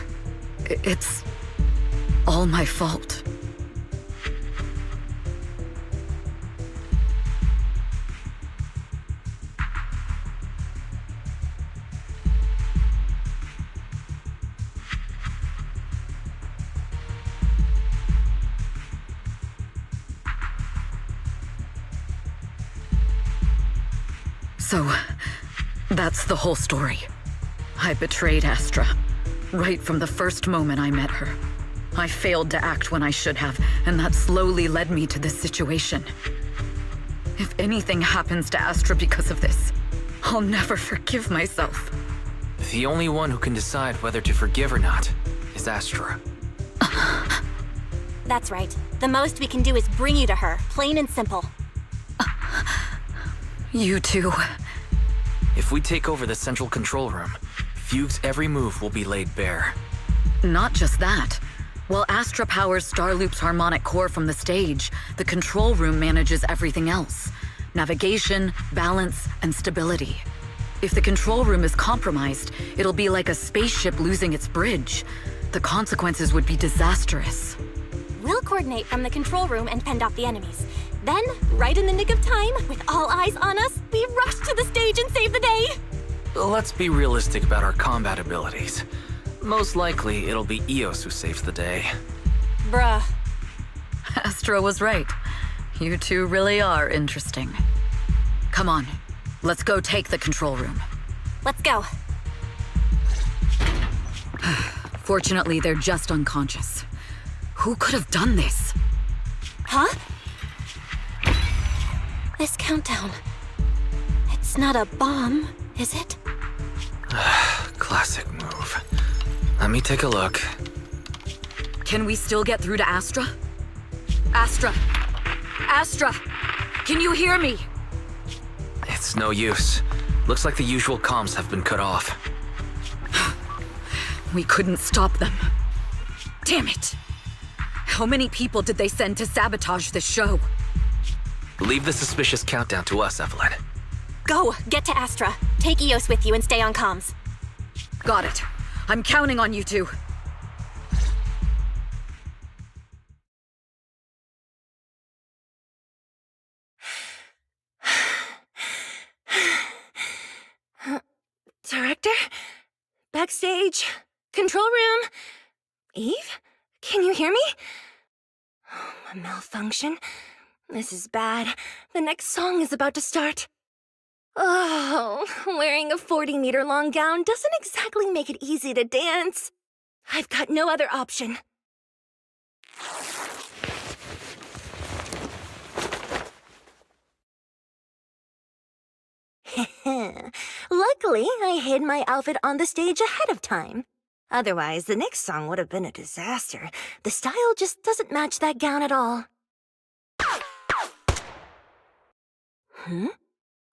G: It's all my fault. So, that's the whole story. I betrayed Astra. Right from the first moment I met her. I failed to act when I should have, and that slowly led me to this situation. If anything happens to Astra because of this, I'll never forgive myself.
C: The only one who can decide whether to forgive or not is Astra.
E: That's right. The most we can do is bring you to her, plain and simple.
G: You two.
C: If we take over the central control room, Fugue's every move will be laid bare.
G: Not just that. While Astra powers Starloop's harmonic core from the stage, the control room manages everything else. Navigation, balance, and stability. If the control room is compromised, it'll be like a spaceship losing its bridge. The consequences would be disastrous.
E: We'll coordinate from the control room and fend off the enemies. Then, right in the nick of time, with all eyes on us, we rush to the stage and save the day!
C: Let's be realistic about our combat abilities. Most likely, it'll be Eos who saves the day.
E: Bruh.
G: Astra was right. You two really are interesting. Come on, let's go take the control room.
E: Let's go.
G: Fortunately, they're just unconscious. Who could have done this?
E: Huh? This countdown. It's not a bomb, is it?
C: Classic move. Let me take a look.
G: Can we still get through to Astra? Astra! Astra! Can you hear me?
C: It's no use. Looks like the usual comms have been cut off.
G: We couldn't stop them. Damn it! How many people did they send to sabotage this show?
C: Leave the suspicious countdown to us, Evelyn.
E: Go! Get to Astra. Take Eos with you and stay on comms.
G: Got it. I'm counting on you two.
F: Director? Backstage? Control room? Eve? Can you hear me? A malfunction? This is bad. The next song is about to start. Oh, wearing a 40-meter-long gown doesn't exactly make it easy to dance. I've got no other option. Luckily, I hid my outfit on the stage ahead of time. Otherwise, the next song would have been a disaster. The style just doesn't match that gown at all.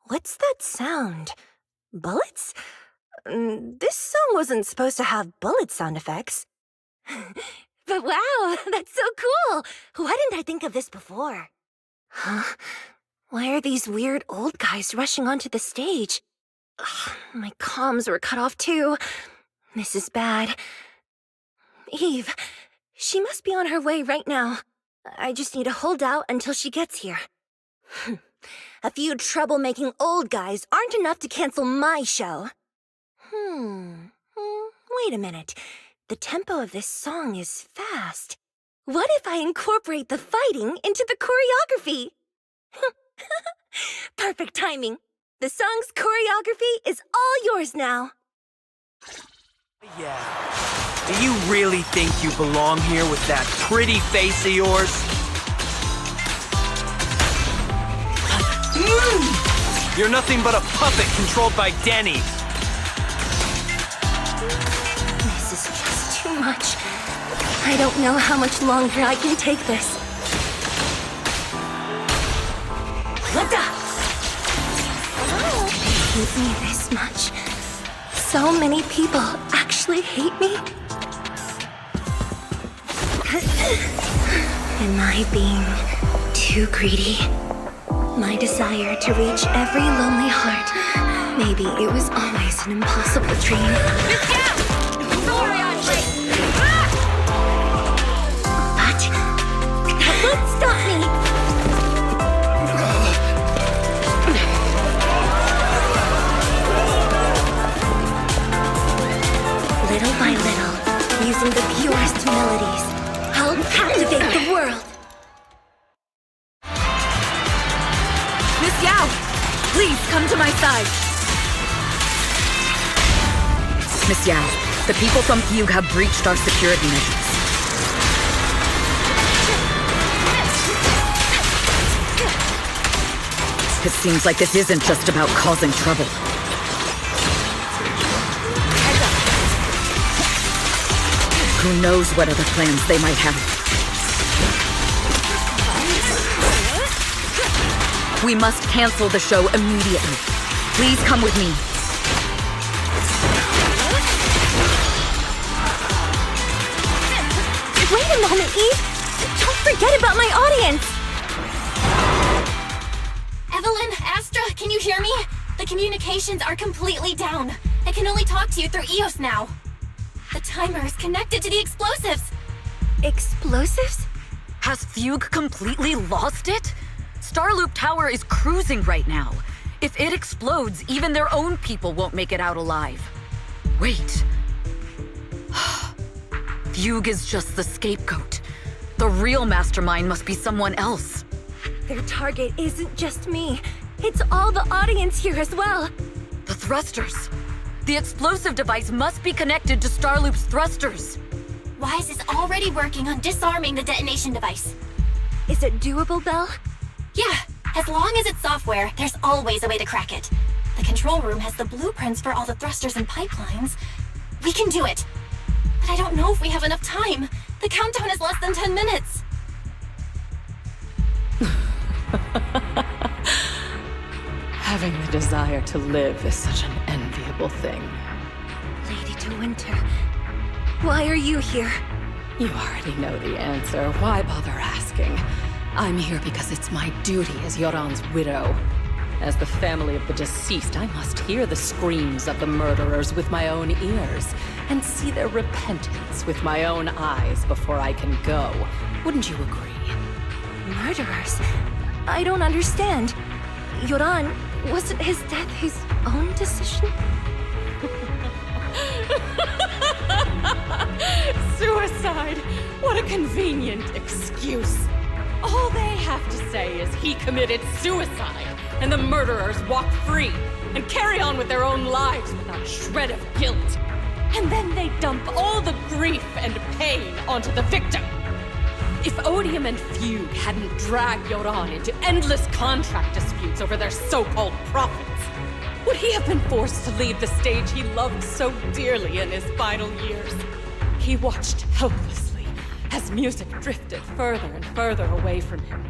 F: What's that sound? Bullets? This song wasn't supposed to have bullet sound effects. But wow, that's so cool! Why didn't I think of this before? Huh? Why are these weird old guys rushing onto the stage? Ugh, my comms were cut off too. This is bad. Eve, she must be on her way right now. I just need to hold out until she gets here. A few troublemaking old guys aren't enough to cancel my show. Wait a minute. The tempo of this song is fast. What if I incorporate the fighting into the choreography? Perfect timing. The song's choreography is all yours now.
J: Yeah. Do you really think you belong here with that pretty face of yours? You're nothing but a puppet controlled by Denny.
F: This is just too much. I don't know how much longer I can take this. What the? They hate me this much. So many people actually hate me. Am I being too greedy? My desire to reach every lonely heart. Maybe it was always an impossible dream. But that won't stop me. Little by little, using the purest melodies, I'll captivate the world.
G: Miss Yao, please come to my side. Miss Yao, the people from Fugue have breached our security measures. It seems like this isn't just about causing trouble. Who knows what other plans they might have. We must cancel the show immediately. Please come with me.
F: Wait a moment, Eve! Don't forget about my audience!
E: Evelyn, Astra, can you hear me? The communications are completely down. I can only talk to you through EOS now. The timer is connected to the explosives.
F: Explosives?
G: Has Fugue completely lost it? Starloop Tower is cruising right now. If it explodes, even their own people won't make it out alive. Wait. Fugue is just the scapegoat. The real mastermind must be someone else.
F: Their target isn't just me. It's all the audience here as well.
G: The thrusters. The explosive device must be connected to Starloop's thrusters.
E: Wise is already working on disarming the detonation device.
F: Is it doable, Belle?
E: Yeah, as long as it's software, there's always a way to crack it. The control room has the blueprints for all the thrusters and pipelines. We can do it. But I don't know if we have enough time. The countdown is less than 10 minutes.
I: Having the desire to live is such an enviable thing.
F: Lady De Winter, why are you here?
I: You already know the answer. Why bother asking? I'm here because it's my duty as Yoran's widow. As the family of the deceased, I must hear the screams of the murderers with my own ears, and see their repentance with my own eyes before I can go. Wouldn't you agree?
F: Murderers? I don't understand. Yoran, wasn't his death his own decision?
I: Suicide! What a convenient excuse. All they have to say is he committed suicide, and the murderers walk free and carry on with their own lives without a shred of guilt. And then they dump all the grief and pain onto the victim. If Odium and Fugue hadn't dragged Yoran into endless contract disputes over their so-called profits, would he have been forced to leave the stage he loved so dearly in his final years? He watched helplessly as music drifted further and further away from him,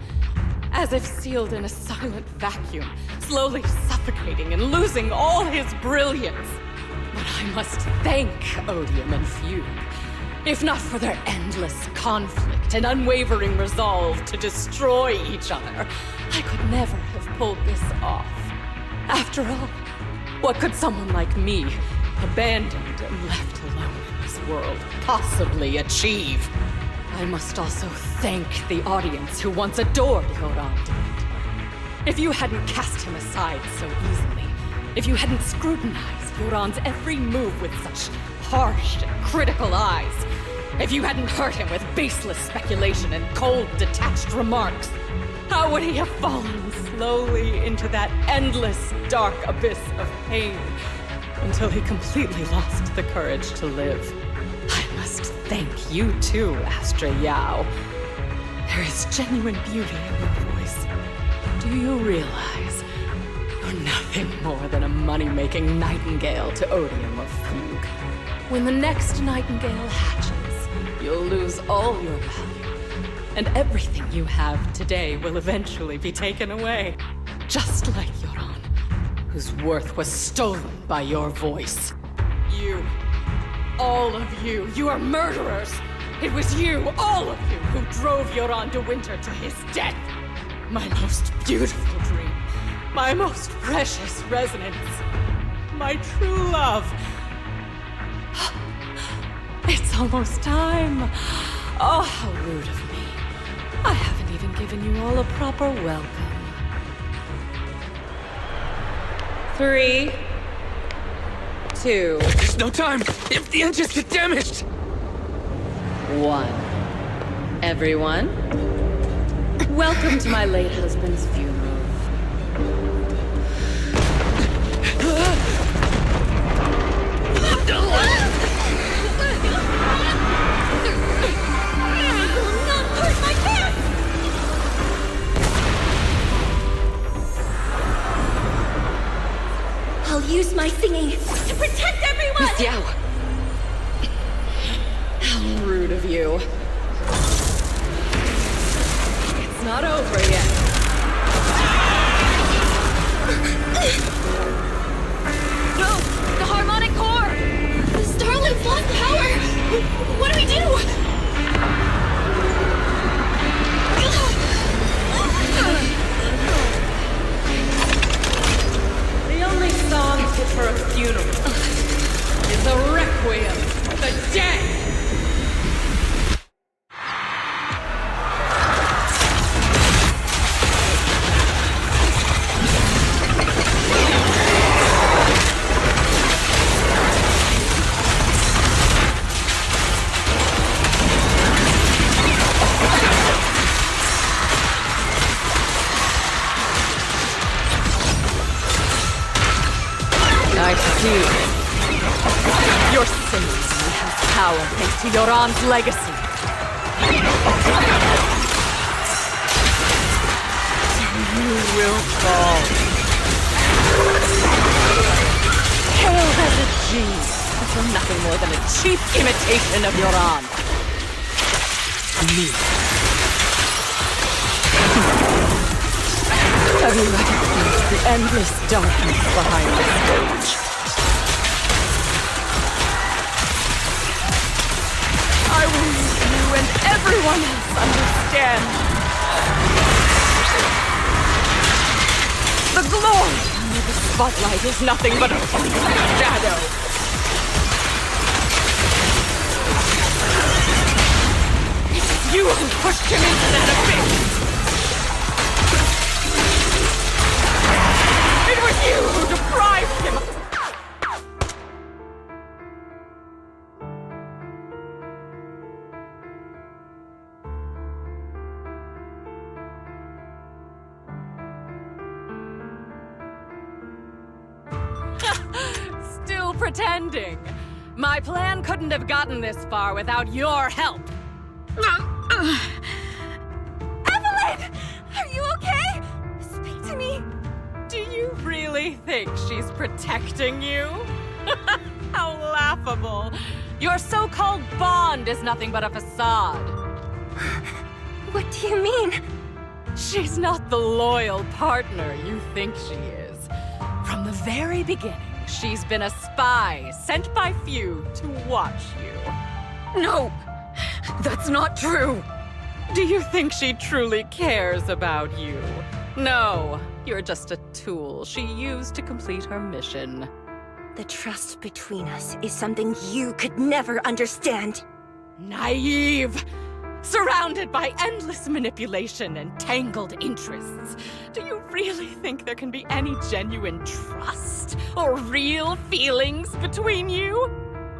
I: as if sealed in a silent vacuum, slowly suffocating and losing all his brilliance. But I must thank Odium and Fugue. If not for their endless conflict and unwavering resolve to destroy each other, I could never have pulled this off. After all, what could someone like me, abandoned and left alone in this world, possibly achieve? I must also thank the audience who once adored Yoran de Winter. If you hadn't cast him aside so easily, if you hadn't scrutinized Yoran's every move with such harsh and critical eyes, if you hadn't hurt him with baseless speculation and cold, detached remarks, how would he have fallen slowly into that endless, dark abyss of pain until he completely lost the courage to live? I must thank you too, Astra Yao. There is genuine beauty in your voice. Do you realize you're nothing more than a money-making nightingale to Odium of Fugue? When the next nightingale hatches, you'll lose all your value, and everything you have today will eventually be taken away. Just like Yoran, whose worth was stolen by your voice. You, all of you, you are murderers! It was you, all of you, who drove Yoran de Winter to his death! My most beautiful dream, my most precious resonance, my true love. It's almost time. Oh, how rude of me. I haven't even given you all a proper welcome. 3, 2,
C: There's no time! If the engines get damaged!
I: 1. Everyone, welcome to my late husband's funeral.
F: use my singing to protect everyone!
I: Miss Yao! How rude of you. It's not over yet.
E: No! The harmonic core! The Starloop's lost power! What do we do?
I: The only song fit for a funeral is a requiem for the dead! I see. Your singing has power thanks to Yoran's legacy. You will fall. Hail as a genius, but you're nothing more than a cheap imitation of Yoran. Me. Have you recognized the endless darkness behind the stage? I will make you and everyone else understand. The glory under the spotlight is nothing but a shadow. It's you who pushed him into that abyss. It was you who deprived him of... Still pretending. My plan couldn't have gotten this far without your help.
F: Evelyn! Are you okay? Speak to me.
I: Do you really think she's protecting you? How laughable. Your so-called bond is nothing but a facade.
F: What do you mean?
I: She's not the loyal partner you think she is. From the very beginning, she's been a spy sent by few to watch you.
G: No! That's not true!
I: Do you think she truly cares about you? No, you're just a tool she used to complete her mission.
F: The trust between us is something you could never understand.
I: Naive! Surrounded by endless manipulation and tangled interests. Do you really think there can be any genuine trust or real feelings between you?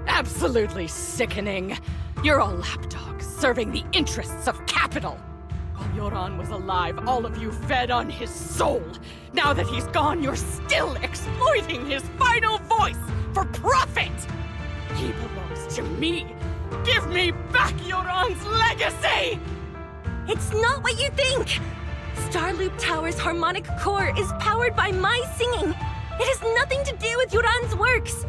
I: Absolutely sickening. You're a lapdog serving the interests of capital. While Yoran was alive, all of you fed on his soul. Now that he's gone, you're still exploiting his final voice for profit! He belongs to me. Give me back Yoran's legacy!
F: It's not what you think! Starloop Tower's harmonic core is powered by my singing. It has nothing to do with Yoran's works.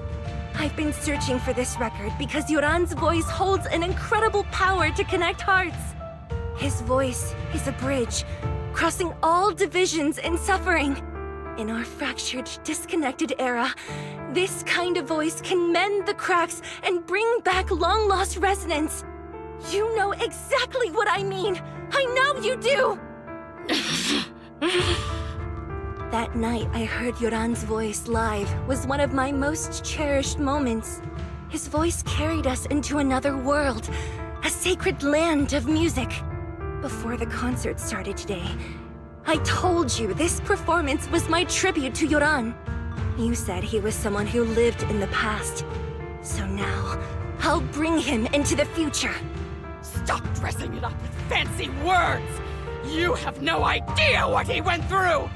F: I've been searching for this record because Yoran's voice holds an incredible power to connect hearts. His voice is a bridge, crossing all divisions and suffering. In our fractured, disconnected era, this kind of voice can mend the cracks and bring back long-lost resonance. You know exactly what I mean. I know you do! That night I heard Yoran's voice live was one of my most cherished moments. His voice carried us into another world, a sacred land of music. Before the concert started today, I told you this performance was my tribute to Yoran. You said he was someone who lived in the past. So now, I'll bring him into the future.
I: Stop dressing it up with fancy words! You have no idea what he went through!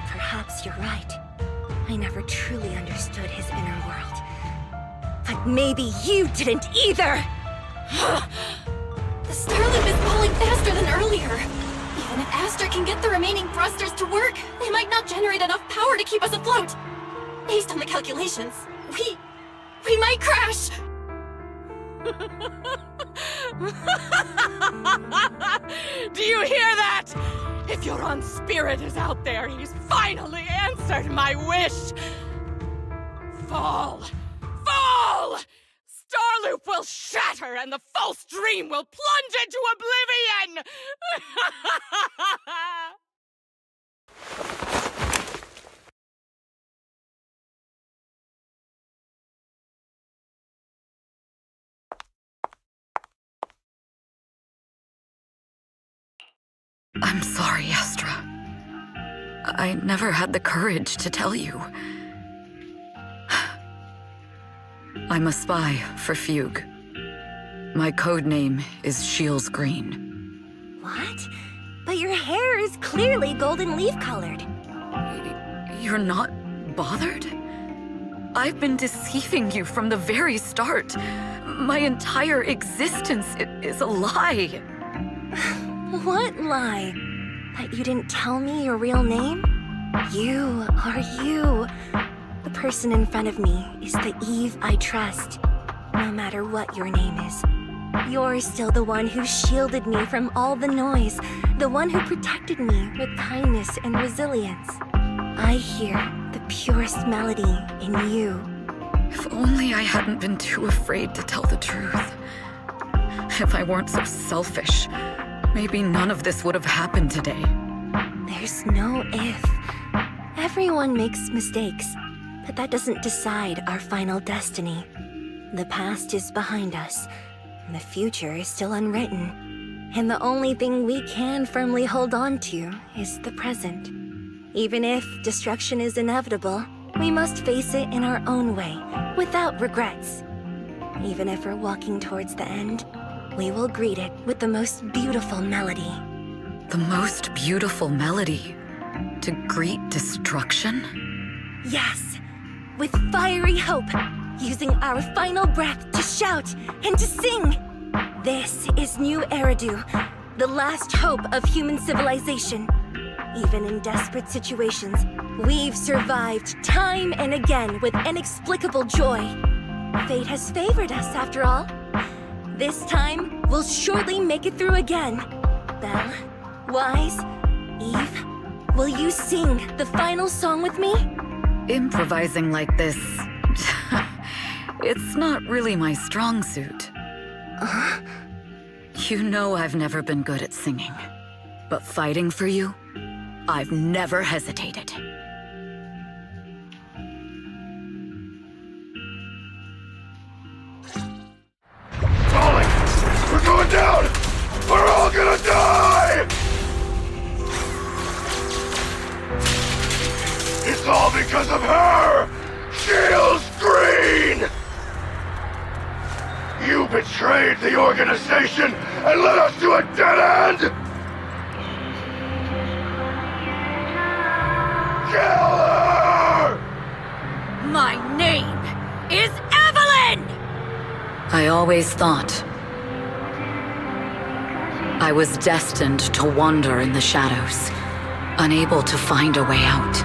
F: Perhaps you're right. I never truly understood his inner world. But maybe you didn't either!
E: The Starloop is pulling faster than earlier. Even if Astra can get the remaining thrusters to work, they might not generate enough power to keep us afloat. Based on the calculations, we might crash!
K: Do you hear that? If Yoron's spirit is out there, he's finally answered my wish! Fall! Fall! Starloop will shatter and the false dream will plunge into oblivion!
G: I'm sorry, Astra. I never had the courage to tell you. I'm a spy for Fugue. My code name is Shields Green.
F: What? But your hair is clearly golden leaf-colored.
G: You're not bothered? I've been deceiving you from the very start. My entire existence is a lie.
F: What lie? That you didn't tell me your real name? You are you. The person in front of me is the Eve I trust, no matter what your name is. You're still the one who shielded me from all the noise, the one who protected me with kindness and resilience. I hear the purest melody in you.
G: If only I hadn't been too afraid to tell the truth. If I weren't so selfish, maybe none of this would have happened today.
F: There's no if. Everyone makes mistakes, but that doesn't decide our final destiny. The past is behind us, and the future is still unwritten. And the only thing we can firmly hold on to is the present. Even if destruction is inevitable, we must face it in our own way, without regrets. Even if we're walking towards the end, we will greet it with the most beautiful melody.
G: The most beautiful melody? To greet destruction?
F: Yes, with fiery hope, using our final breath to shout and to sing. This is New Eridu, the last hope of human civilization. Even in desperate situations, we've survived time and again with inexplicable joy. Fate has favored us, after all. This time, we'll surely make it through again. Belle, Wise, Eve, will you sing the final song with me?
G: Improvising like this... it's not really my strong suit. You know I've never been good at singing. But fighting for you, I've never hesitated.
B: Falling! We're going down! We're all gonna die! It's all because of her! Shields Green! You betrayed the organization and led us to a dead end! Kill her!
E: My name is Evelyn!
G: I always thought I was destined to wander in the shadows, unable to find a way out.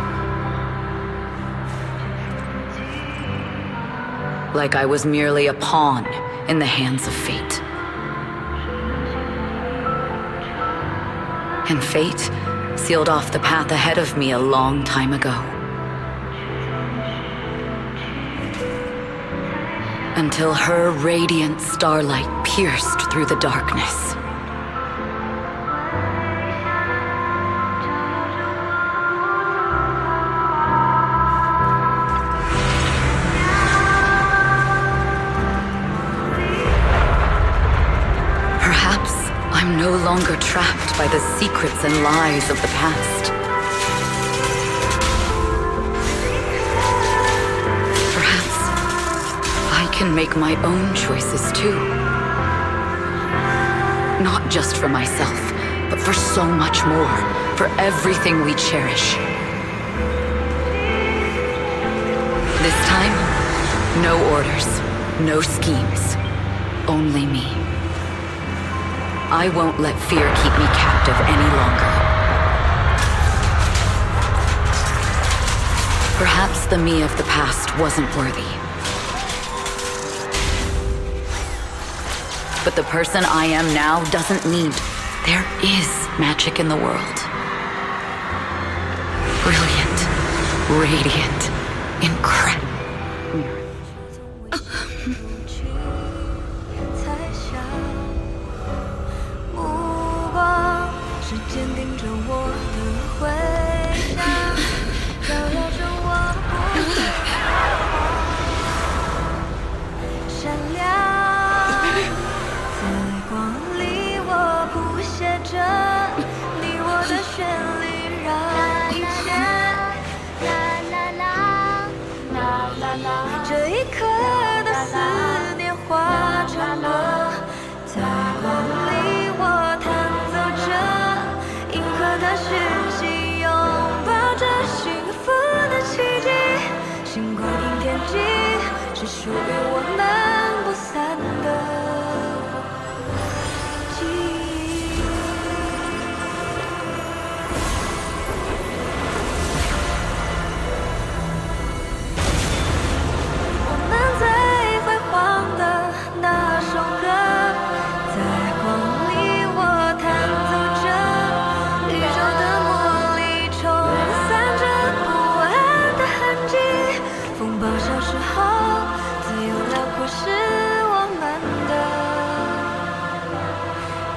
G: Like I was merely a pawn in the hands of fate. And fate sealed off the path ahead of me a long time ago. Until her radiant starlight pierced through the darkness. Perhaps I'm no longer trapped by the secrets and lies of the past. Can make my own choices too. Not just for myself, but for so much more, for everything we cherish. This time, no orders, no schemes, only me. I won't let fear keep me captive any longer. Perhaps the me of the past wasn't worthy. But the person I am now doesn't need. There is magic in the world. Brilliant, radiant, incredible.
F: 这一刻的思念化成歌，在光里我弹奏着银河的讯息，拥抱着幸福的奇迹。星光映天际，是属于我们不散的记忆。我们最辉煌的那首歌，在光里我弹奏着，宇宙的魔力冲散着不安的痕迹。风暴消失后，自由辽阔是我们的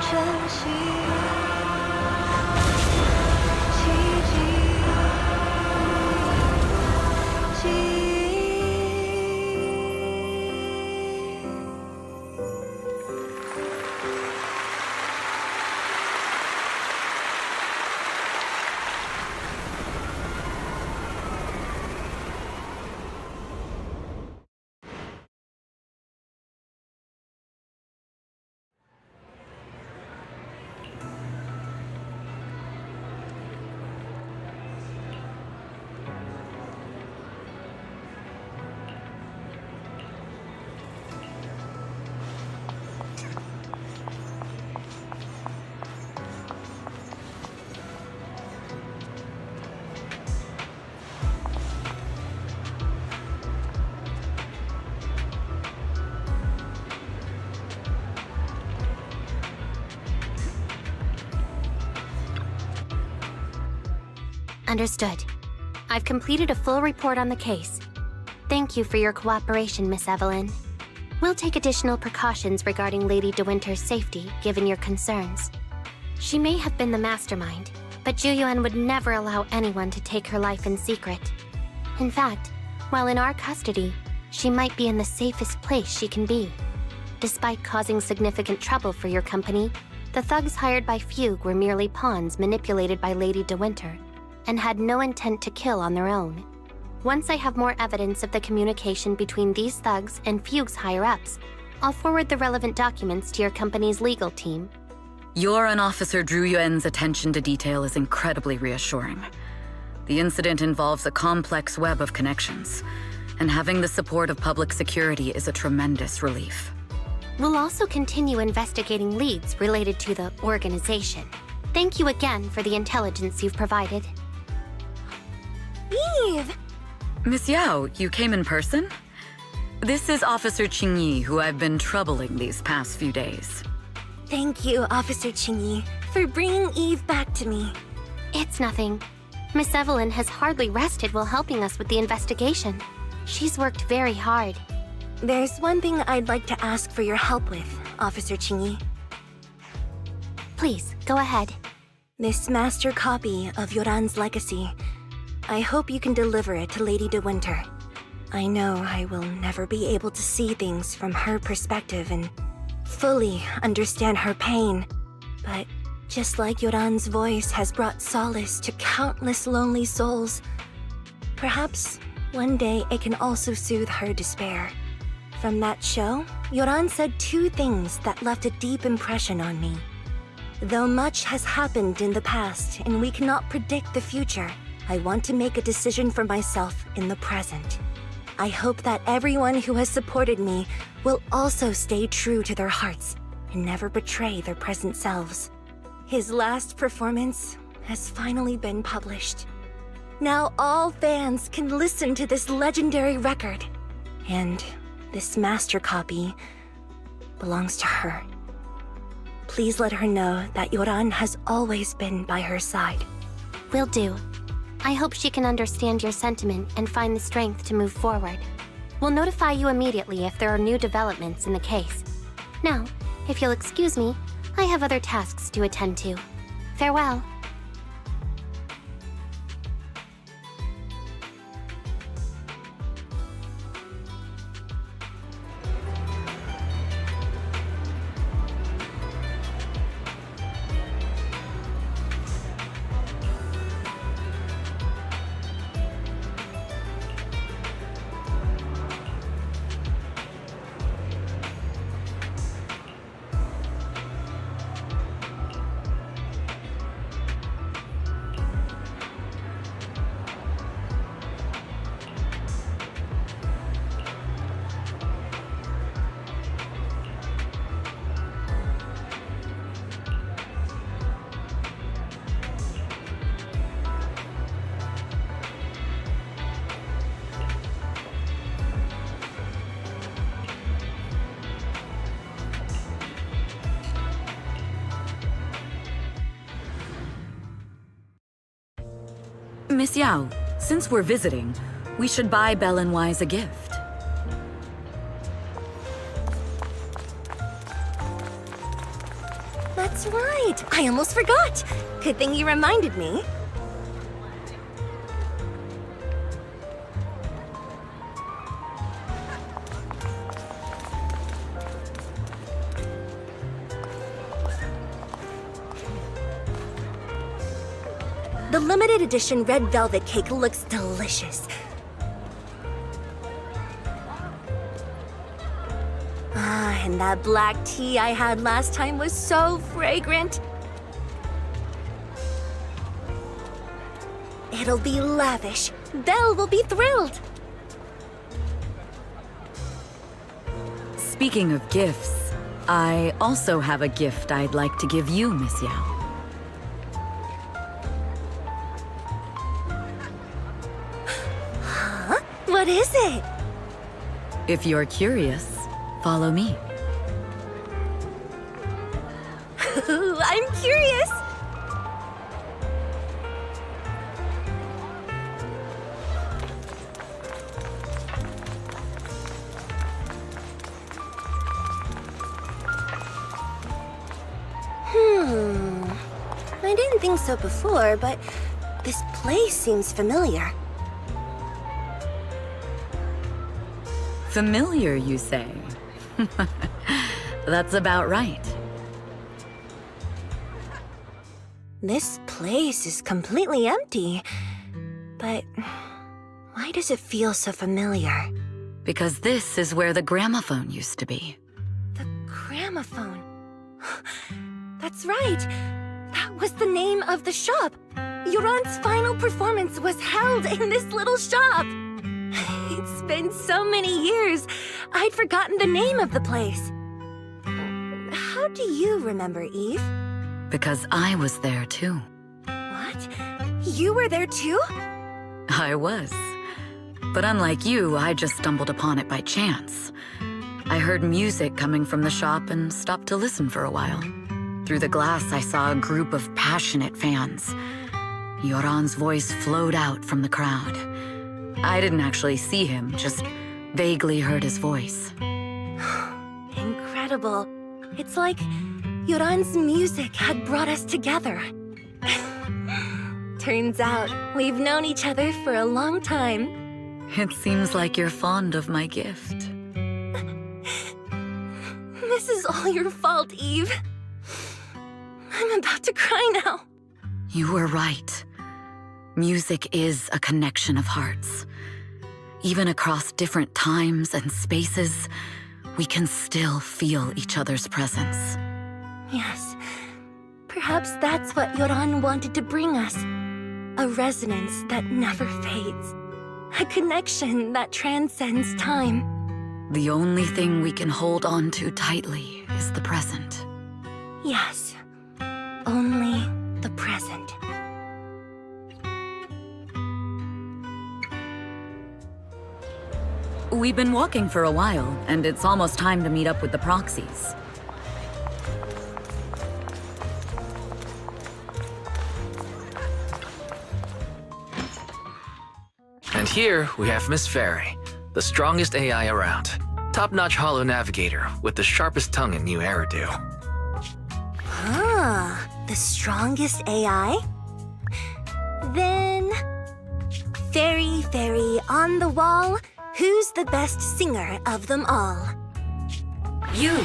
F: 珍惜。奇迹，记忆。
E: Understood. I've completed a full report on the case. Thank you for your cooperation, Miss Evelyn. We'll take additional precautions regarding Lady De Winter's safety, given your concerns. She may have been the mastermind, but Juyuan would never allow anyone to take her life in secret. In fact, while in our custody, she might be in the safest place she can be. Despite causing significant trouble for your company, the thugs hired by Fugue were merely pawns manipulated by Lady De Winter, and had no intent to kill on their own. Once I have more evidence of the communication between these thugs and Fugue's higher-ups, I'll forward the relevant documents to your company's legal team.
G: Your and Officer Zhu Yuan's attention to detail is incredibly reassuring. The incident involves a complex web of connections, and having the support of public security is a tremendous relief.
E: We'll also continue investigating leads related to the organization. Thank you again for the intelligence you've provided.
F: Eve!
G: Miss Yao, you came in person? This is Officer Qingyi, who I've been troubling these past few days.
F: Thank you, Officer Qingyi, for bringing Eve back to me.
E: It's nothing. Miss Evelyn has hardly rested while helping us with the investigation. She's worked very hard.
F: There's one thing I'd like to ask for your help with, Officer Qingyi.
E: Please, go ahead.
F: This master copy of Yoran's legacy. I hope you can deliver it to Lady De Winter. I know I will never be able to see things from her perspective and fully understand her pain. But just like Yoran's voice has brought solace to countless lonely souls, perhaps one day it can also soothe her despair. From that show, Yoran said two things that left a deep impression on me. Though much has happened in the past and we cannot predict the future, I want to make a decision for myself in the present. I hope that everyone who has supported me will also stay true to their hearts and never betray their present selves. His last performance has finally been published. Now all fans can listen to this legendary record. And this master copy belongs to her. Please let her know that Yoran has always been by her side.
E: Will do. I hope she can understand your sentiment and find the strength to move forward. We'll notify you immediately if there are new developments in the case. Now, if you'll excuse me, I have other tasks to attend to. Farewell.
G: Miss Yao, since we're visiting, we should buy Belle and Wise a gift.
F: That's right. I almost forgot. Good thing you reminded me. The limited edition red velvet cake looks delicious. Ah, and that black tea I had last time was so fragrant. It'll be lavish. Belle will be thrilled.
G: Speaking of gifts, I also have a gift I'd like to give you, Miss Yao.
F: What is it?
G: If you're curious, follow me.
F: I'm curious. I didn't think so before, but this place seems familiar.
G: Familiar, you say? That's about right.
F: This place is completely empty. But why does it feel so familiar?
G: Because this is where the gramophone used to be.
F: The gramophone. That's right. That was the name of the shop. Yoran's final performance was held in this little shop. It's been so many years, I'd forgotten the name of the place. How do you remember, Eve?
G: Because I was there too.
F: What? You were there too?
G: I was. But unlike you, I just stumbled upon it by chance. I heard music coming from the shop and stopped to listen for a while. Through the glass, I saw a group of passionate fans. Yoran's voice flowed out from the crowd. I didn't actually see him, just vaguely heard his voice.
F: Incredible. It's like Yoran's music had brought us together. Turns out, we've known each other for a long time.
G: It seems like you're fond of my gift.
F: This is all your fault, Eve. I'm about to cry now.
G: You were right. Music is a connection of hearts. Even across different times and spaces, we can still feel each other's presence.
F: Yes. Perhaps that's what Yoran wanted to bring us. A resonance that never fades. A connection that transcends time.
G: The only thing we can hold on to tightly is the present.
F: Yes. Only the present.
G: We've been walking for a while, and it's almost time to meet up with the proxies.
C: And here we have Miss Fairy, the strongest AI around. Top-notch holo navigator with the sharpest tongue in New Eridu.
F: Ah, the strongest AI? Then... Fairy, on the wall, who's the best singer of them all?
D: You.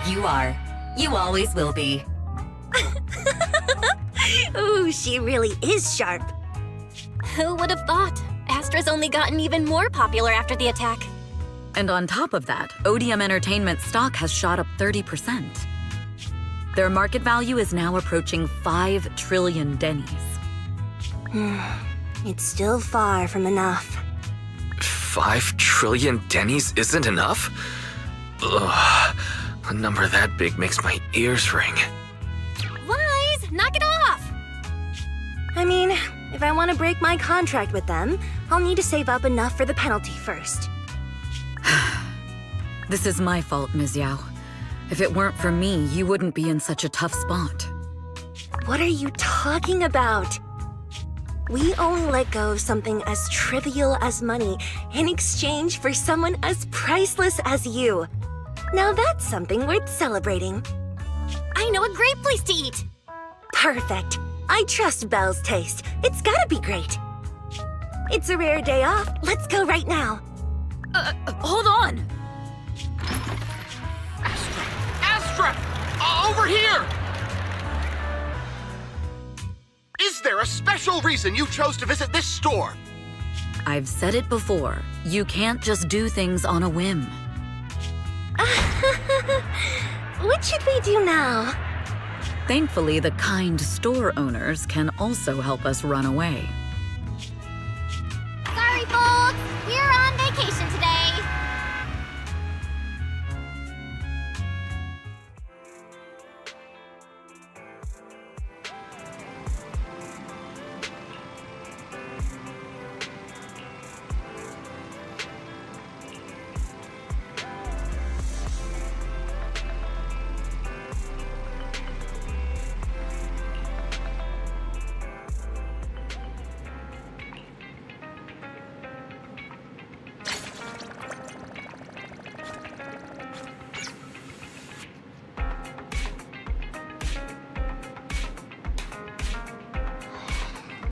D: You are. You always will be.
F: Ooh, she really is sharp.
E: Who would have thought? Astra's only gotten even more popular after the attack.
G: And on top of that, Odium Entertainment stock has shot up 30%. Their market value is now approaching 5 trillion dennies.
F: It's still far from enough.
C: 5 trillion dennies isn't enough? Ugh, a number that big makes my ears ring.
E: Wise, knock it off!
F: I mean, if I want to break my contract with them, I'll need to save up enough for the penalty first.
G: This is my fault, Ms. Yao. If it weren't for me, you wouldn't be in such a tough spot.
F: What are you talking about? We only let go of something as trivial as money in exchange for someone as priceless as you. Now that's something worth celebrating.
E: I know a great place to eat!
F: Perfect. I trust Belle's taste. It's gotta be great. It's a rare day off. Let's go right now.
G: Hold on!
L: Astra! Over here! Is there a special reason you chose to visit this store?
G: I've said it before. You can't just do things on a whim.
F: What should we do now?
G: Thankfully, the kind store owners can also help us run away.